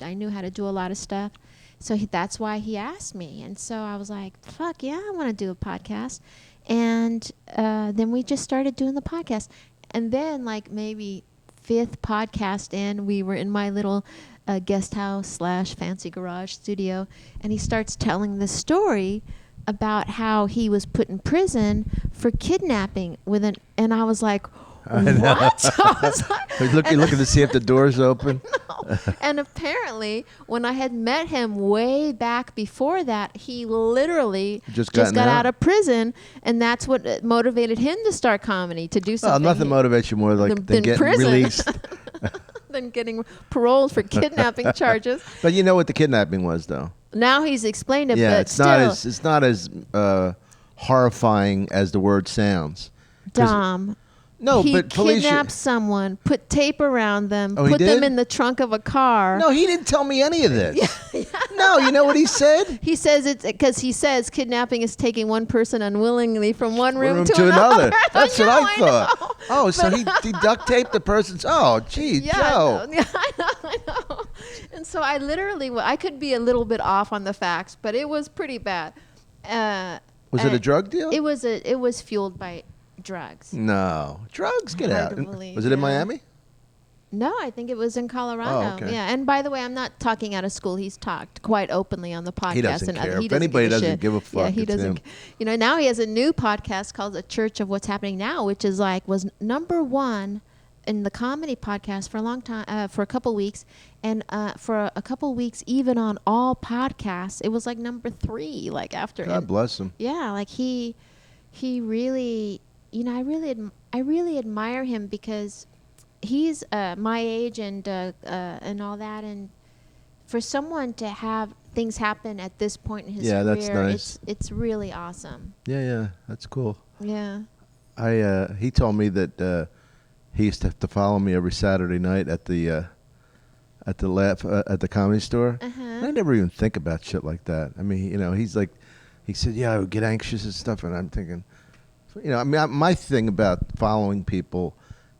I knew how to do a lot of stuff. So that's why he asked me. And so I was like, fuck yeah, I want to do a podcast. And then we just started doing the podcast. And then maybe 5th podcast in, we were in my little guest house / fancy garage studio. And he starts telling the story about how he was put in prison for kidnapping and I was like, what? I was like, He's looking to see if the door's open. No. And apparently, when I had met him way back before that, he literally just got out of prison, and that's what motivated him to start comedy, to do something. Well, nothing motivates you more than getting prison. Released. Than getting paroled for kidnapping charges. But you know what the kidnapping was, though? Now he's explained it, yeah, but still. It's not as horrifying as the word sounds. Dom. No, but Felicia... He kidnapped someone, put tape around them, put them in the trunk of a car. No, he didn't tell me any of this. Yeah. No, you know what he said? He says it's because he says kidnapping is taking one person unwillingly from one room to another. That's what I thought. Know. Oh, so he duct taped the person's... Oh, gee, yeah, Joe. Yeah, I know. And so I literally... I could be a little bit off on the facts, but it was pretty bad. Was it a drug deal? It was fueled by... drugs. No. Drugs? Get out. Was it in Miami? No, I think it was in Colorado. Oh, okay. Yeah, and by the way, I'm not talking out of school. He's talked quite openly on the podcast. He doesn't care. He if anybody doesn't give a fuck, yeah, he doesn't. Him. Now he has a new podcast called The Church of What's Happening Now, which is was #1 in the comedy podcast for a long time, for a couple weeks, and for a couple weeks even on all podcasts, it was #3. After. God bless him. Yeah, he really. I really admire him because he's my age and all that, and for someone to have things happen at this point in his career, that's nice. It's really awesome. Yeah, that's cool. Yeah. He told me that he used to have to follow me every Saturday night at the Comedy Store. Uh-huh. And I never even think about shit like that. I mean, he said, yeah, I would get anxious and stuff, and I'm thinking. My thing about following people,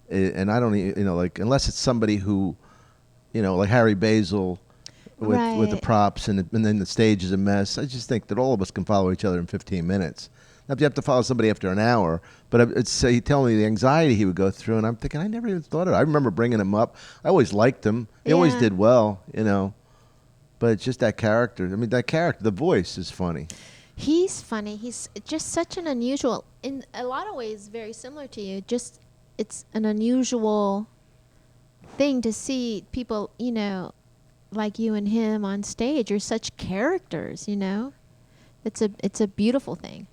and I don't, unless it's somebody who, like Harry Basil, with the props, and then the stage is a mess. I just think that all of us can follow each other in 15 minutes. Now, if you have to follow somebody after an hour, but he told me the anxiety he would go through, and I'm thinking, I never even thought of it. I remember bringing him up. I always liked him. He always did well, But it's just that character. I mean, the voice is funny. He's funny. He's just such an unusual, in a lot of ways, very similar to you. Just, it's an unusual thing to see people, like you and him on stage. You're such characters, It's a beautiful thing,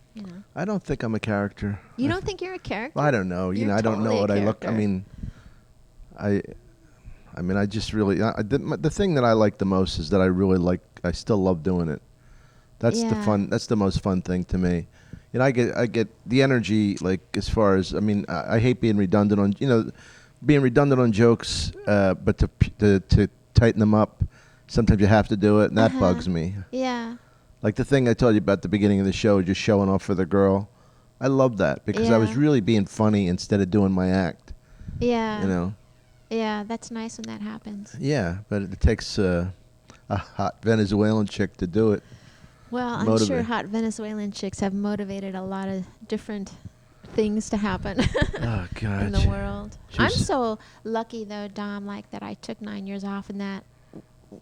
I don't think I'm a character. You don't think you're a character? Well, I don't know. You're I don't know totally what I look. I mean, I just really the thing that I like the most is that I still love doing it. That's the fun. That's the most fun thing to me. I get the energy, as far as, I hate being redundant on jokes, but to tighten them up, sometimes you have to do it, and that bugs me. Yeah. Like the thing I told you about at the beginning of the show, just showing off for the girl. I love that because I was really being funny instead of doing my act. Yeah. Yeah, that's nice when that happens. Yeah, but it takes a hot Venezuelan chick to do it. Well, I'm sure hot Venezuelan chicks have motivated a lot of different things to happen Oh God. in the world. She I'm was- so lucky though, Dom, like that I took 9 years off and that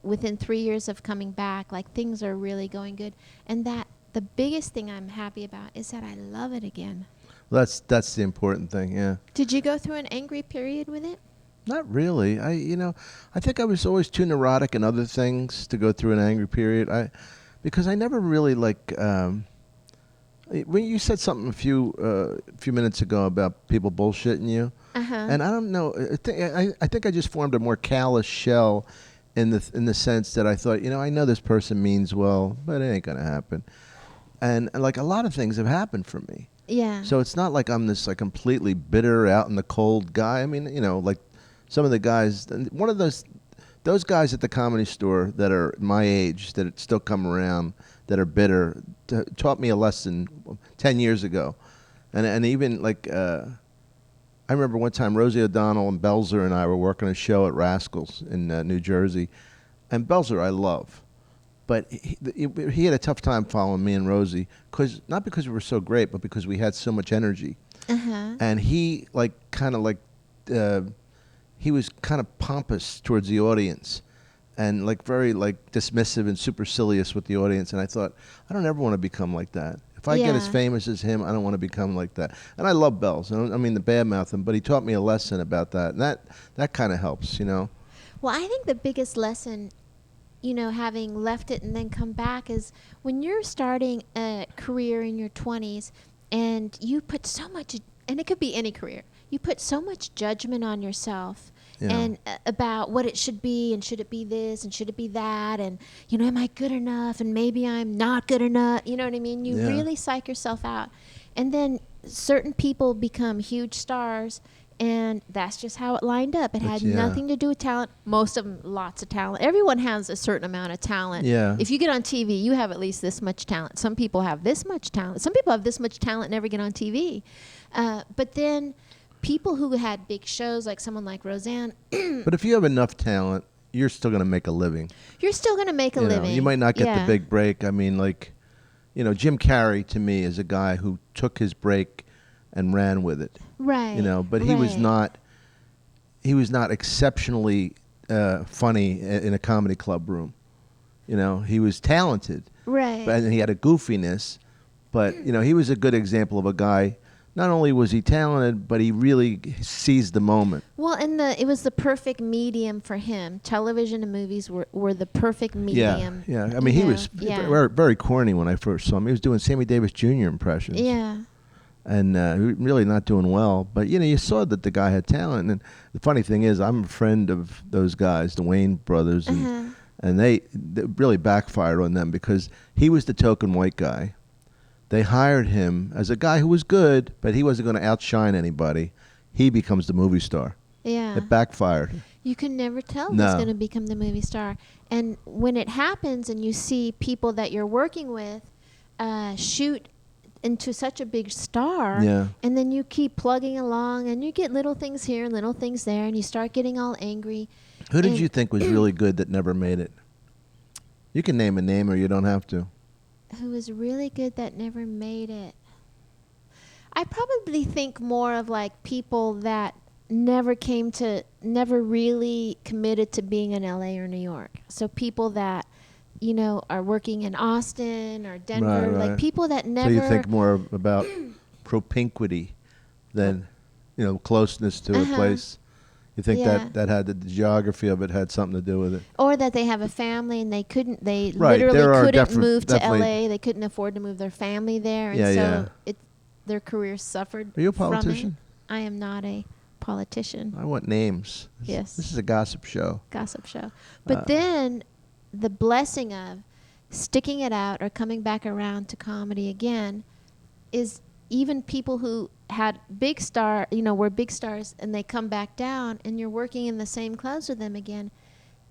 within 3 years of coming back, like things are really going good. And that the biggest thing I'm happy about is that I love it again. That's the important thing. Yeah. Did you go through an angry period with it? Not really. I think I was always too neurotic and other things to go through an angry period. Because I never really like. When you said something a few minutes ago about people bullshitting you, and I don't know. I think I just formed a more callous shell, in the sense that I thought, I know this person means well, but it ain't gonna happen, and like a lot of things have happened for me. Yeah. So it's not like I'm this like completely bitter out in the cold guy. I mean, like some of the guys, one of those guys at the Comedy Store that are my age that still come around that are bitter taught me a lesson 10 years ago, and even like I remember one time Rosie O'Donnell and Belzer and I were working a show at Rascals in New Jersey, and Belzer I love. But he had a tough time following me and Rosie, not because we were so great, but because we had so much energy. And he he was kind of pompous towards the audience, and like very like dismissive and supercilious with the audience. And I thought, I don't ever want to become like that. If I get as famous as him, I don't want to become like that. And I love Bells. I mean the badmouth him, but he taught me a lesson about that, and that kind of helps, Well, I think the biggest lesson, having left it and then come back, is when you're starting a career in your 20s and you put so much, and it could be any career, you put so much judgment on yourself and about what it should be, and should it be this and should it be that, and am I good enough, and maybe I'm not good enough, you know what I mean? You really psych yourself out, and then certain people become huge stars. And that's just how it lined up. It had nothing to do with talent. Most of them, lots of talent. Everyone has a certain amount of talent. Yeah. If you get on TV, you have at least this much talent. Some people have this much talent. Some people have this much talent and never get on TV. But then people who had big shows, like someone like Roseanne. But if you have enough talent, you're still going to make a living. You're still going to make a living. You might not get the big break. I mean, like, Jim Carrey to me is a guy who took his break and ran with it. Right. But he was not exceptionally funny in a comedy club room. He was talented. Right. And he had a goofiness, but he was a good example of a guy. Not only was he talented, but he really seized the moment. Well, and it was the perfect medium for him. Television and movies were the perfect medium. Yeah. I mean, he was very, very corny when I first saw him. He was doing Sammy Davis Jr. impressions. Yeah. And really not doing well. But, you saw that the guy had talent. And the funny thing is, I'm a friend of those guys, the Wayne brothers, and they really backfired on them because he was the token white guy. They hired him as a guy who was good, but he wasn't going to outshine anybody. He becomes the movie star. Yeah. It backfired. You can never tell who's going to become the movie star. And when it happens and you see people that you're working with shoot into such a big star, and then you keep plugging along and you get little things here and little things there, and you start getting all angry. Who did you think was really good that never made it? You can name a name or you don't have to. Who was really good that never made it? I probably think more of like people that never really committed to being in LA or New York. So people that are working in Austin or Denver, right. like people that never. So you think more about propinquity than, closeness to a place. You think that had the geography of it had something to do with it, or that they have a family and they literally there couldn't move to definitely. LA. They couldn't afford to move their family there, and their career suffered. Are you a politician? I am not a politician. I want names. Yes. This is a gossip show. But then the blessing of sticking it out or coming back around to comedy again is even people who had were big stars and they come back down and you're working in the same clothes with them again.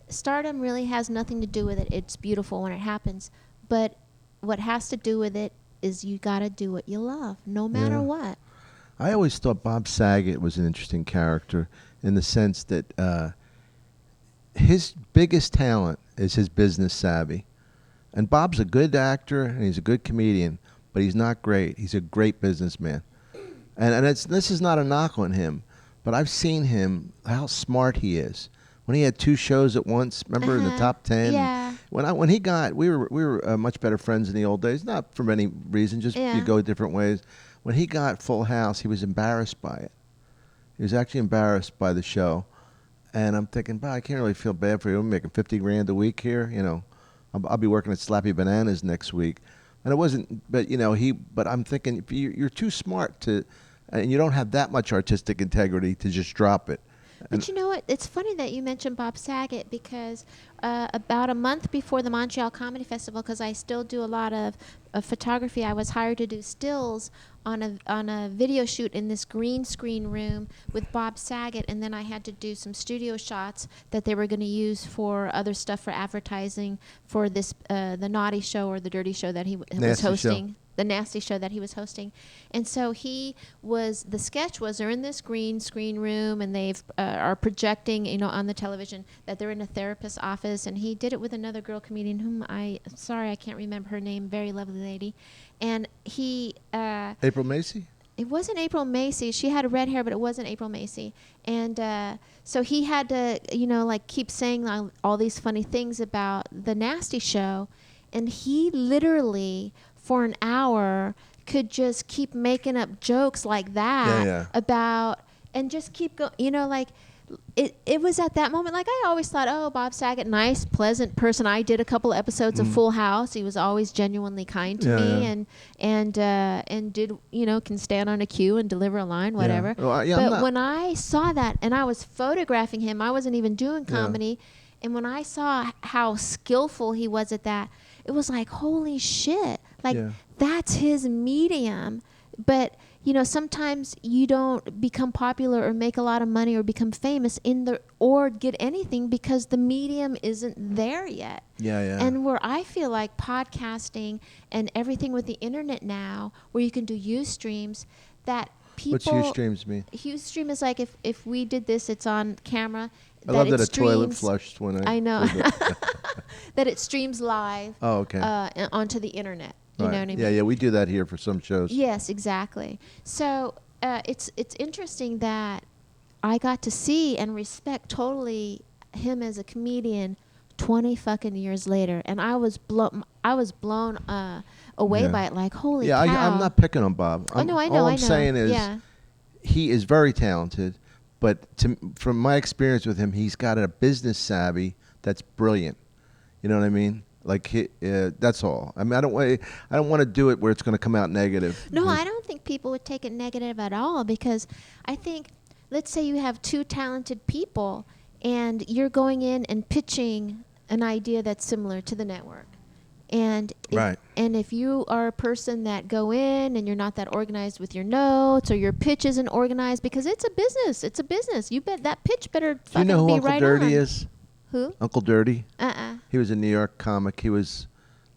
Stardom really has nothing to do with it. It's beautiful when it happens. But what has to do with it is you got to do what you love, no matter what. I always thought Bob Saget was an interesting character in the sense that his biggest talent is his business savvy. And Bob's a good actor and he's a good comedian, but he's not great. He's a great businessman. And this is not a knock on him, but I've seen him, how smart he is. When he had 2 shows at once, remember, in the top 10? Yeah. When he got, we were much better friends in the old days, not for any reason, just you go different ways. When he got Full House, he was embarrassed by it. He was actually embarrassed by the show. And I'm thinking, I can't really feel bad for you. I'm making $50,000 a week here. You know, I'll be working at Slappy Bananas next week. And it wasn't, but but I'm thinking, if you're too smart to, and you don't have that much artistic integrity to just drop it. But you know what? It's funny that you mentioned Bob Saget, because about a month before the Montreal Comedy Festival, because I still do a lot of photography, I was hired to do stills on a video shoot in this green screen room with Bob Saget, and then I had to do some studio shots that they were going to use for other stuff for advertising for this the naughty show or the dirty show that he was hosting. The nasty show that he was hosting. And so the sketch was they're in this green screen room, and they've are projecting, on the television that they're in a therapist's office, and he did it with another girl comedian whom I can't remember her name, very lovely lady. And he April Macy? It wasn't April Macy. She had red hair, but it wasn't April Macy. And so he had to, keep saying all these funny things about the nasty show, and he literally for an hour could just keep making up jokes like that about, and just keep going, it was at that moment, like I always thought, oh, Bob Saget, nice, pleasant person. I did a couple of episodes of Full House. He was always genuinely kind to me, and did, can stand on a cue and deliver a line, whatever. But when I saw that, and I was photographing him, I wasn't even doing comedy, and when I saw how skillful he was at that, it was like, holy shit. That's his medium. But, sometimes you don't become popular or make a lot of money or become famous or get anything because the medium isn't there yet. And where I feel like podcasting and everything with the internet now, where you can do Ustreams, that people... What's Ustreams mean? Ustream is like if we did this, it's on camera. I love that a toilet flushed when I know. That it streams live onto the internet. You know what I mean? Yeah, we do that here for some shows. Yes, exactly. So it's interesting that I got to see and respect totally him as a comedian 20 fucking years later, and I was blown away by it. Like, holy cow! I'm not picking on Bob. I know. All I'm saying is he is very talented, but from my experience with him, he's got a business savvy that's brilliant. You know what I mean? Like that's all. I mean, I don't want to do it where it's going to come out negative. No, I don't think people would take it negative at all, because I think, let's say you have 2 talented people and you're going in and pitching an idea that's similar to the network. And if you are a person that go in and you're not that organized with your notes, or your pitch isn't organized, because it's a business. You bet that pitch better fucking be right on. Do you know who Uncle Dirty is? Who? Uncle Dirty. He was a New York comic. He was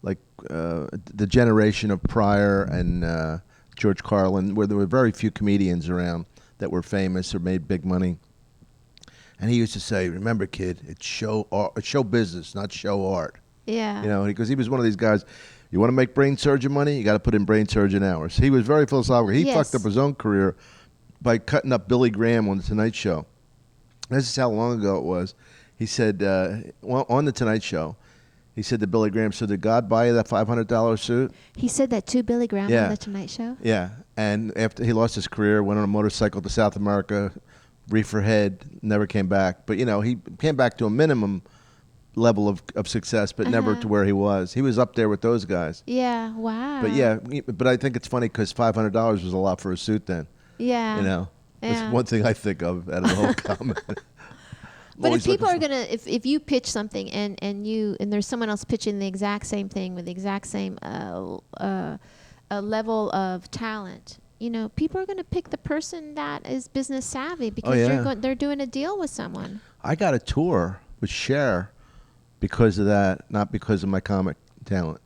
like the generation of Pryor and George Carlin, where there were very few comedians around that were famous or made big money. And he used to say, "Remember, kid, it's show business, not show art." Yeah. Because he was one of these guys. You want to make brain surgeon money? You got to put in brain surgeon hours. He was very philosophical. He fucked up his own career by cutting up Billy Graham on the Tonight Show. This is how long ago it was. He said, on the Tonight Show, he said to Billy Graham, "So did God buy you that $500 suit?" He said that to Billy Graham on the Tonight Show? Yeah. And after he lost his career, went on a motorcycle to South America, reefer head, never came back. But, he came back to a minimum level of success, but never to where he was. He was up there with those guys. Yeah, wow. But I think it's funny because $500 was a lot for a suit then. Yeah. That's one thing I think of out of the whole comment. But if people are gonna, if you pitch something and there's someone else pitching the exact same thing with the exact same level of talent, people are gonna pick the person that is business savvy, because they're doing a deal with someone. I got a tour with Cher because of that, not because of my comic talent.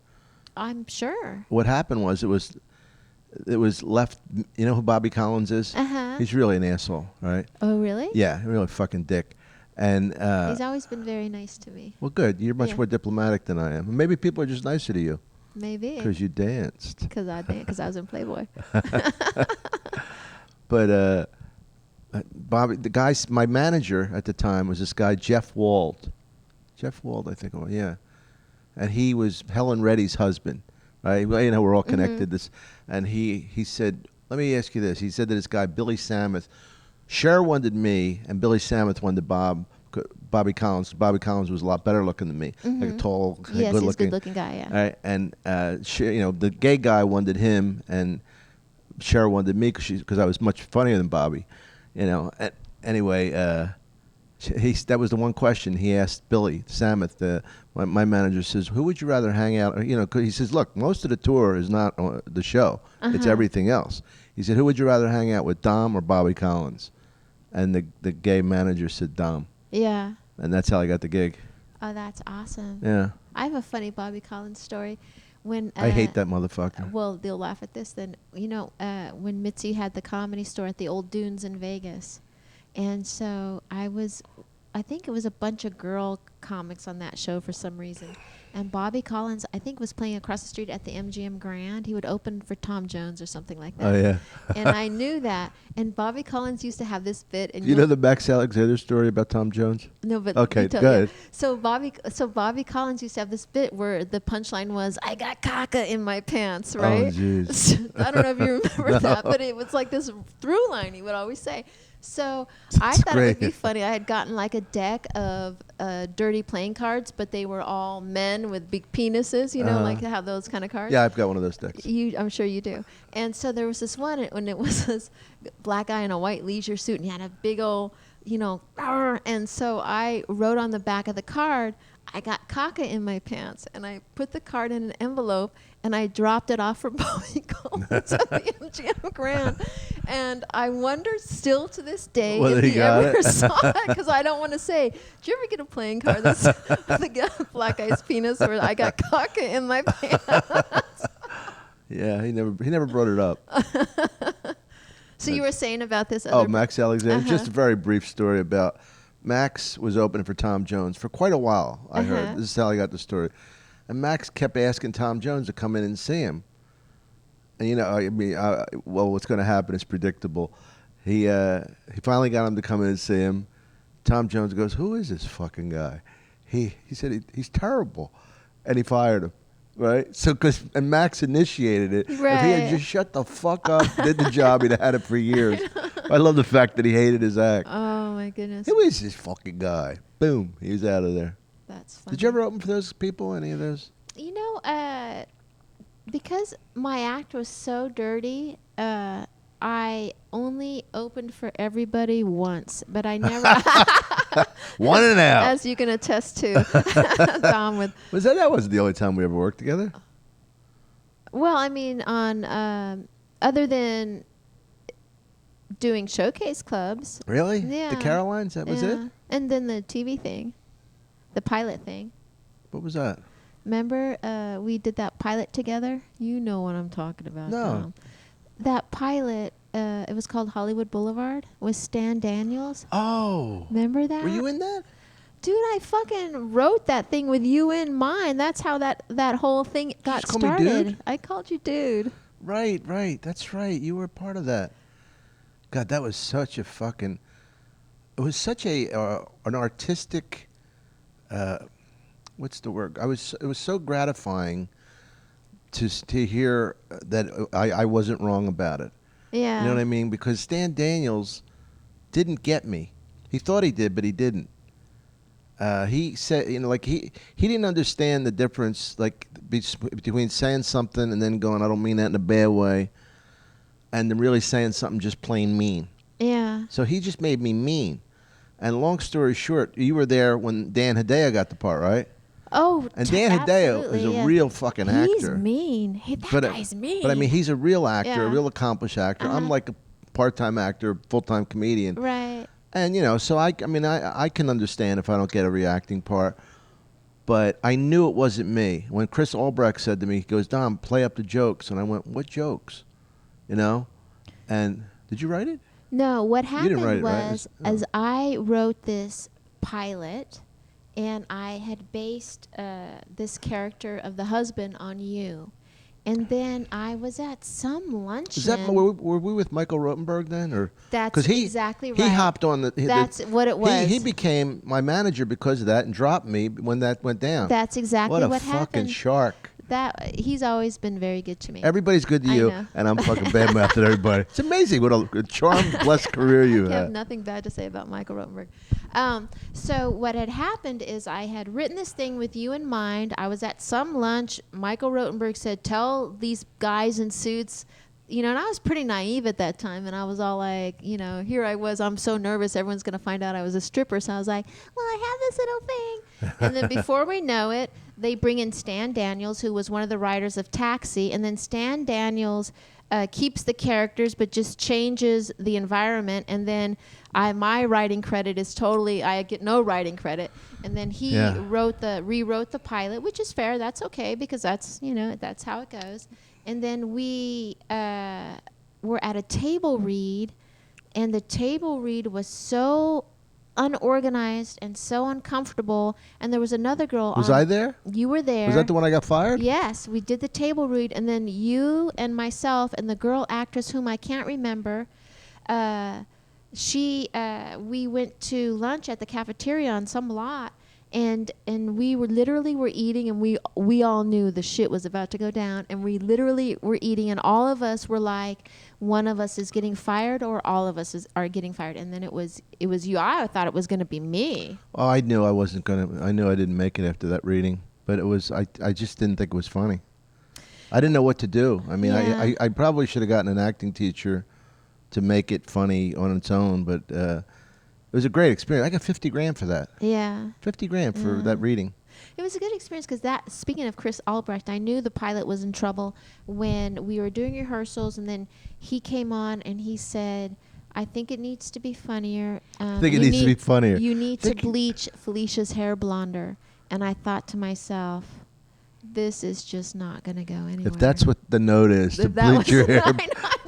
I'm sure. What happened was it was left. You know who Bobby Collins is? He's really an asshole, right? Oh, really? Yeah, really fucking dick. And he's always been very nice to me. Well, good. You're much more diplomatic than I am. Maybe people are just nicer to you. Maybe. Because you danced. Because I was in Playboy. But Bobby, the guy, my manager at the time was this guy Jeff Wald. Jeff Wald, I think it was, yeah. And he was Helen Reddy's husband, right? Well, we're all connected. This, and he said, let me ask you this. He said that this guy Billy Samuth, Cher wanted me, and Billy Samuth wanted Bobby Collins. Bobby Collins was a lot better looking than me, like a tall, Yes, good he's a looking. good-looking guy, yeah. Right? And the gay guy wanted him, and Cher wanted me because I was much funnier than Bobby. Anyway, that was the one question he asked Billy Samuth. My manager says, "Who would you rather hang out?" 'Cause he says, "Look, most of the tour is not the show; it's everything else." He said, "Who would you rather hang out with, Dom or Bobby Collins?" And the gay manager said Dom. Yeah. And that's how I got the gig. Oh, that's awesome. Yeah. I have a funny Bobby Collins story. When I hate that motherfucker. Well, they'll laugh at this. Then when Mitzi had the Comedy Store at the old Dunes in Vegas, and so I think it was a bunch of girl comics on that show for some reason, and Bobby Collins I think was playing across the street at the MGM Grand. He would open for Tom Jones or something like that. Oh yeah. And I knew that. And Bobby Collins used to have this bit. And Do you know the Max Alexander story about Tom Jones? No, but okay, go ahead. So Bobby Collins used to have this bit where the punchline was, "I got caca in my pants," right? Oh jeez. I don't know if you remember that, but it was like this through line he would always say. So I thought it would be funny. I had gotten like a deck of dirty playing cards, but they were all men with big penises, like to have those kind of cards. Yeah, I've got one of those decks. I'm sure you do. And so there was this one when it was this black guy in a white leisure suit, and he had a big old, and so I wrote on the back of the card, "I got caca in my pants," and I put the card in an envelope, and I dropped it off for Bobby Collins at the MGM Grand. And I wonder still to this day Whether if he he got ever it. saw it, because I don't want to say, "Did you ever get a playing card that's the black guy's penis or I got caca in my pants?" Yeah, he never brought it up. So you were saying about this Oh, other... Max Alexander. Just a very brief story about Max was opening for Tom Jones for quite a while, I heard. This is how I got the story. And Max kept asking Tom Jones to come in and see him. And, what's going to happen is predictable. He finally got him to come in and see him. Tom Jones goes, "Who is this fucking guy?" He said, he's terrible. And he fired him. Right? And Max initiated it. Right. If he had just shut the fuck up, did the job, he'd have had it for years. I love the fact that he hated his act. Oh, my goodness. Who is this fucking guy? Boom. He was out of there. That's funny. Did you ever open for those people, any of those? Because my act was so dirty, I only opened for everybody once, but I never... One and out. As you can attest to, Dom, with... That wasn't the only time we ever worked together? Well, I mean, on... other than doing showcase clubs. Really? Yeah. The Carolines? That was it? And then the TV thing. The pilot thing. What was that? Remember, we did that pilot together? You know what I'm talking about. No. Tom. That pilot, it was called Hollywood Boulevard, with Stan Daniels. Oh. Remember that? Were you in that? Dude, I fucking wrote that thing with you in mind. That's how that whole thing got just call me started. dude? I called you dude. Right. That's right. You were part of that. God, that was such a fucking... It was such an artistic... what's the word? It was so gratifying to hear that I wasn't wrong about it. Yeah. You know what I mean? Because Stan Daniels didn't get me. He thought he did, but he didn't. He said, he didn't understand the difference, between saying something and then going, "I don't mean that in a bad way," and then really saying something just plain mean. Yeah. So he just made me mean. And long story short, you were there when Dan Hedaya got the part, right? Oh, and Dan Hedaya is a yeah. real fucking actor. He's mean. That guy's mean. But I mean, he's a real actor, Yeah. a real accomplished actor. I'm like a part-time actor, full-time comedian. Right. And so I can understand if I don't get every acting part, but I knew it wasn't me. When Chris Albrecht said to me, he goes, "Dom, play up the jokes," and I went, "What jokes?" And did you write it? No, what happened write it, right? was, as I wrote this pilot, and I had based this character of the husband on you, And then I was at some luncheon. Is that were we with Michael Rotenberg then, or That's exactly right. He hopped on the. That's what it was. He became my manager because of that and dropped me when that went down. That's exactly what happened. What a fucking shark! He's always been very good to me. Everybody's good to you, and I'm fucking bad mouthing everybody. It's amazing what a charmed, blessed career you I have. have nothing bad to say about Michael Rotenberg. So what had happened is I had written this thing with you in mind. I was at some lunch. Michael Rotenberg said, "Tell these guys in suits." And I was pretty naive at that time, and I was all like, here I was, I'm so nervous, everyone's going to find out I was a stripper, so I was like, well, I have this little thing. And then before we know it, they bring in Stan Daniels, who was one of the writers of Taxi, and then Stan Daniels keeps the characters but just changes the environment, and then my writing credit is totally, I get no writing credit, and then he rewrote the pilot, which is fair, that's okay, because that's, that's how it goes. And then we were at a table read, and the table read was so unorganized and so uncomfortable. And there was another girl. Was I there? You were there. Was that the one I got fired? Yes, we did the table read, and then you and myself and the girl actress whom I can't remember. We went to lunch at the cafeteria on some lot. And we were eating, and we all knew the shit was about to go down, and we literally were eating, and all of us were like, one of us is getting fired, or all of us are getting fired. And then it was you. I thought it was going to be me. Oh, I knew I wasn't gonna. I knew I didn't make it after that reading, but it was. I just didn't think it was funny. I didn't know what to do. I mean, I probably should have gotten an acting teacher to make it funny on its own, but. It was a great experience. I got $50,000 for that. Yeah. $50,000 for that reading. It was a good experience because speaking of Chris Albrecht, I knew the pilot was in trouble when we were doing rehearsals, and then he came on and he said, I think it needs to be funnier. I think it needs to be funnier. You need to bleach Felicia's hair blonder. And I thought to myself, this is just not going to go anywhere. If that's what the note is, to bleach your hair,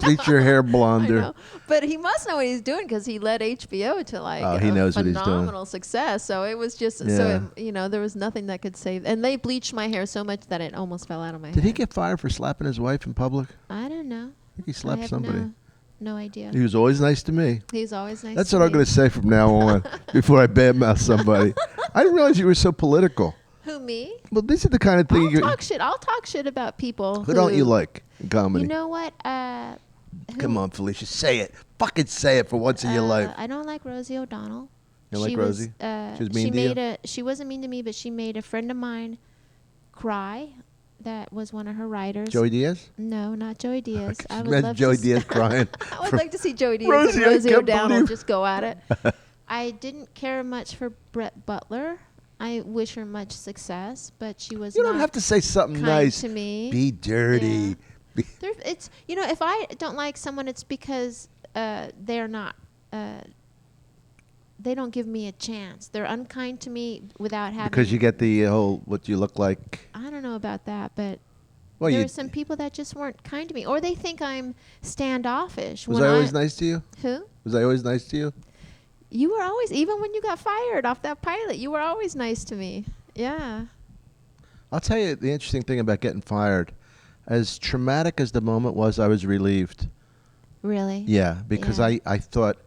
bleach your hair blonder. I know. But he must know what he's doing because he led HBO to he knows what he's doing. Phenomenal success. So it was just there was nothing that could save. And they bleached my hair so much that it almost fell out of my head. Did he get fired for slapping his wife in public? I don't know. I think he slapped somebody. No idea. He was always nice to me. He's always nice. That's what I'm going to say from now on before I badmouth somebody. I didn't realize you were so political. Who, me? Well, this is the kind of thing I'll talk shit about people. Who don't you like in comedy? You know what? Come on, Felicia, say it. Fucking say it for once in your life. I don't like Rosie O'Donnell. You like Rosie? She was mean to you? She wasn't mean to me, but she made a friend of mine cry. That was one of her writers. Joey Diaz? No, not Joey Diaz. I would love Joey Diaz crying. I would like to see Joey Diaz and Rosie O'Donnell just go at it. I didn't care much for Brett Butler. I wish her much success, but she was. You don't have to say something nice to me. Be dirty. Yeah. It's if I don't like someone, it's because they're not. They don't give me a chance. They're unkind to me without having. Because you get the whole what you look like. I don't know about that, but there are some people that just weren't kind to me, or they think I'm standoffish. Was I always nice to you? Who? Was I always nice to you? You were always, even when you got fired off that pilot, you were always nice to me. Yeah. I'll tell you the interesting thing about getting fired. As traumatic as the moment was, I was relieved. Really? Yeah, because I thought,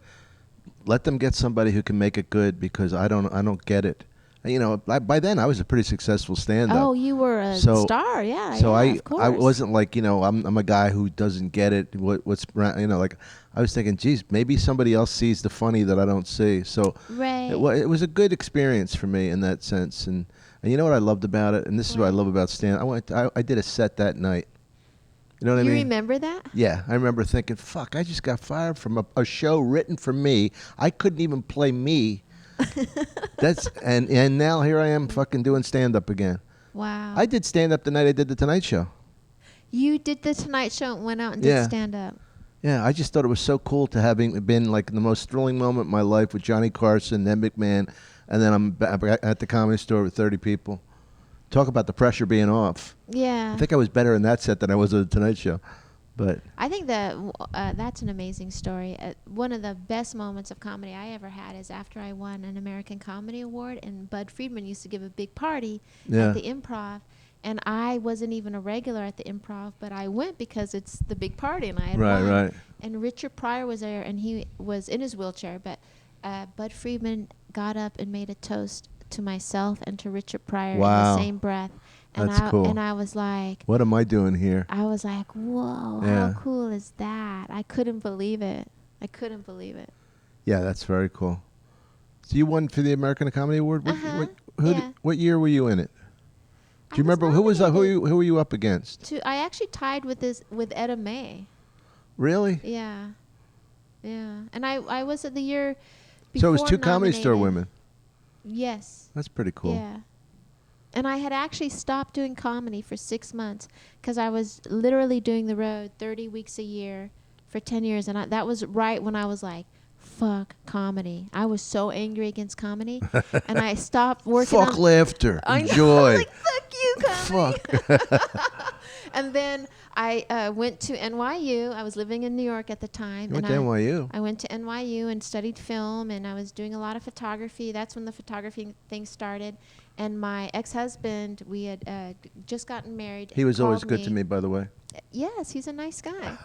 let them get somebody who can make it good because I don't get it. By then I was a pretty successful stand-up. Oh, you were a star, yeah. So of course. I wasn't like I'm a guy who doesn't get it. What's like I was thinking, geez, maybe somebody else sees the funny that I don't see. So right. it was a good experience for me in that sense. And you know what I loved about it, and this is what I love about stand-up. I did a set that night. You know what I mean? You remember that? Yeah, I remember thinking, fuck, I just got fired from a show written for me. I couldn't even play me. And now here I am fucking doing stand-up again. Wow. I did stand-up the night I did The Tonight Show. You did The Tonight Show and went out and did stand-up. Yeah, I just thought it was so cool to having been like the most thrilling moment in my life with Johnny Carson, Ned McMahon, and then I'm at the Comedy Store with 30 people. Talk about the pressure being off. Yeah. I think I was better in that set than I was at The Tonight Show. But I think that that's an amazing story. One of the best moments of comedy I ever had is after I won an American Comedy Award, and Bud Friedman used to give a big party at the Improv, And I wasn't even a regular at the Improv, but I went because it's the big party, and I had Right, won. right. And Richard Pryor was there, and he was in his wheelchair, but Bud Friedman got up and made a toast to myself and to Richard Pryor in Wow. the same breath. And That's cool. And I was like, What am I doing here? I was like, whoa, Yeah. how cool is that? I couldn't believe it. I couldn't believe it. Yeah, that's very cool. So you won for the American Comedy Award. Yeah. What year were you in it? Do you remember who were you up against? I actually tied with Etta May. Really? Yeah, yeah. And I was at the year before. So it was two Comedy Store nominated. women. Yes. That's pretty cool. Yeah. And I had actually stopped doing comedy for 6 months because I was literally doing the road 30 weeks a year for 10 years. And that was right when I was like, fuck comedy. I was so angry against comedy. And I stopped working Fuck laughter. I know, Enjoy. like, fuck you, comedy. Fuck. And then I went to NYU. I was living in New York at the time. You went to NYU. I went to NYU and studied film, and I was doing a lot of photography. That's when the photography thing started. And my ex-husband, we had just gotten married. He was always called good to me, by the way. Yes, he's a nice guy.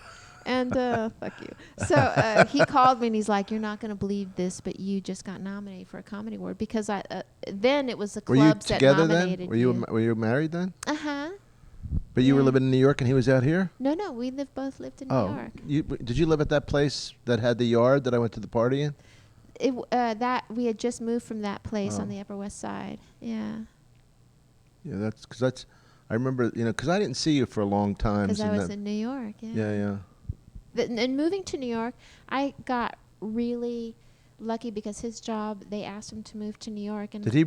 And fuck you. So he called me and he's like, "You're not going to believe this, but you just got nominated for a comedy award." Because then it was the clubs that nominated Were you married then? Uh-huh. But you were Yeah. living in New York and he was out here? No, we both lived in New York. Did you live at that place that had the yard that I went to the party in? That we had just moved from that place Oh. on the Upper West Side. Yeah. Yeah, I remember, because I didn't see you for a long time. Because I was in New York. Yeah. Yeah. And moving to New York, I got really lucky because his job, they asked him to move to New York. And Did he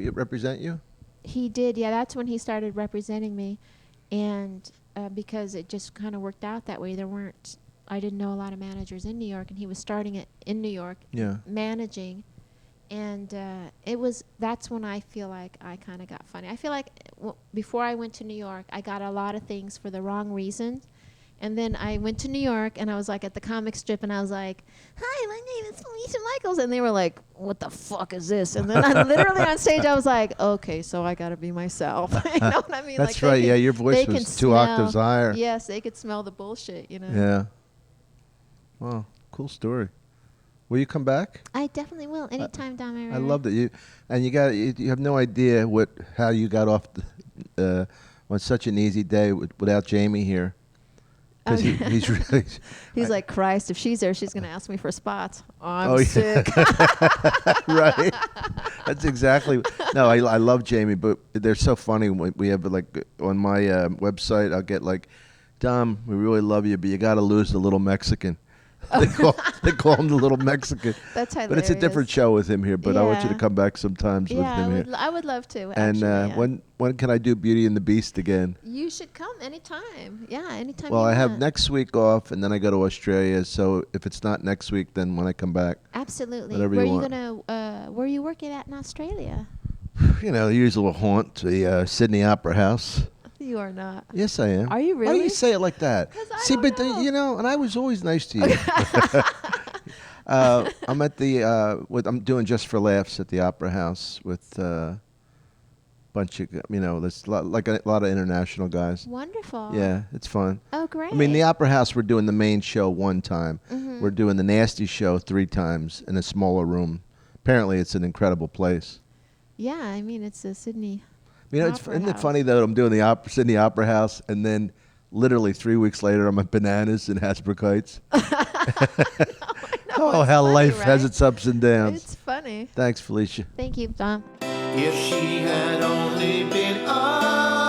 represent you? He did, yeah. That's when he started representing me. And because it just kind of worked out that way. I didn't know a lot of managers in New York, and he was starting it in New York, Yeah. managing. And that's when I feel like I kind of got funny. I feel like before I went to New York, I got a lot of things for the wrong reasons. And then I went to New York, and I was like at the comic strip, and I was like, "Hi, my name is Felicia Michaels," and they were like, "What the fuck is this?" And then I literally on stage, I was like, "Okay, so I got to be myself." You know what I mean? That's like right. Yeah, your voice was 2 octaves higher. Yes, they could smell the bullshit. You know. Yeah. Wow, cool story. Will you come back? I definitely will anytime, Dom. I love that you have no idea how you got off on such an easy day without Jamie here. Because he's really... He's like, Christ, if she's there, she's going to ask me for spots. I'm yeah. sick. Right. That's exactly... No, I love Jamie, but they're so funny. We have, like, on my website, I'll get, like, Dom, we really love you, but you got to lose the little Mexican. They call him the little Mexican. That's hilarious. But it's a different show with him here, but I want you to Yeah. come back sometimes with him here. I would love to. And actually, when can I do Beauty and the Beast again? You should come anytime. Yeah, anytime. Well, you I have want. next week off, and then I go to Australia. So if it's not next week, then when I come back, Absolutely. whatever Where you are want. gonna? Where are you working at in Australia? the usual haunt, the Sydney Opera House. You are not. Yes, I am. Are you Why do really? you say it like that? 'Cause I See, don't but know. and I was always nice to you. I'm at the I'm doing Just for Laughs at the Opera House with bunch of there's like a lot of international guys. Wonderful. Yeah, it's fun. Oh, great. I mean, the Opera House, we're doing the main show one time. Mhm. We're doing the Nasty Show 3 times in a smaller room. Apparently, it's an incredible place. Yeah, I mean it's a Sydney. Isn't it House. funny that I'm doing the Sydney Opera House, and then literally 3 weeks later, I'm at Bananas in Hasbrook Heights. know, Oh, it's how funny, life has right? its ups and downs. It's funny. Thanks, Felicia. Thank you, Dom. If she had only been up.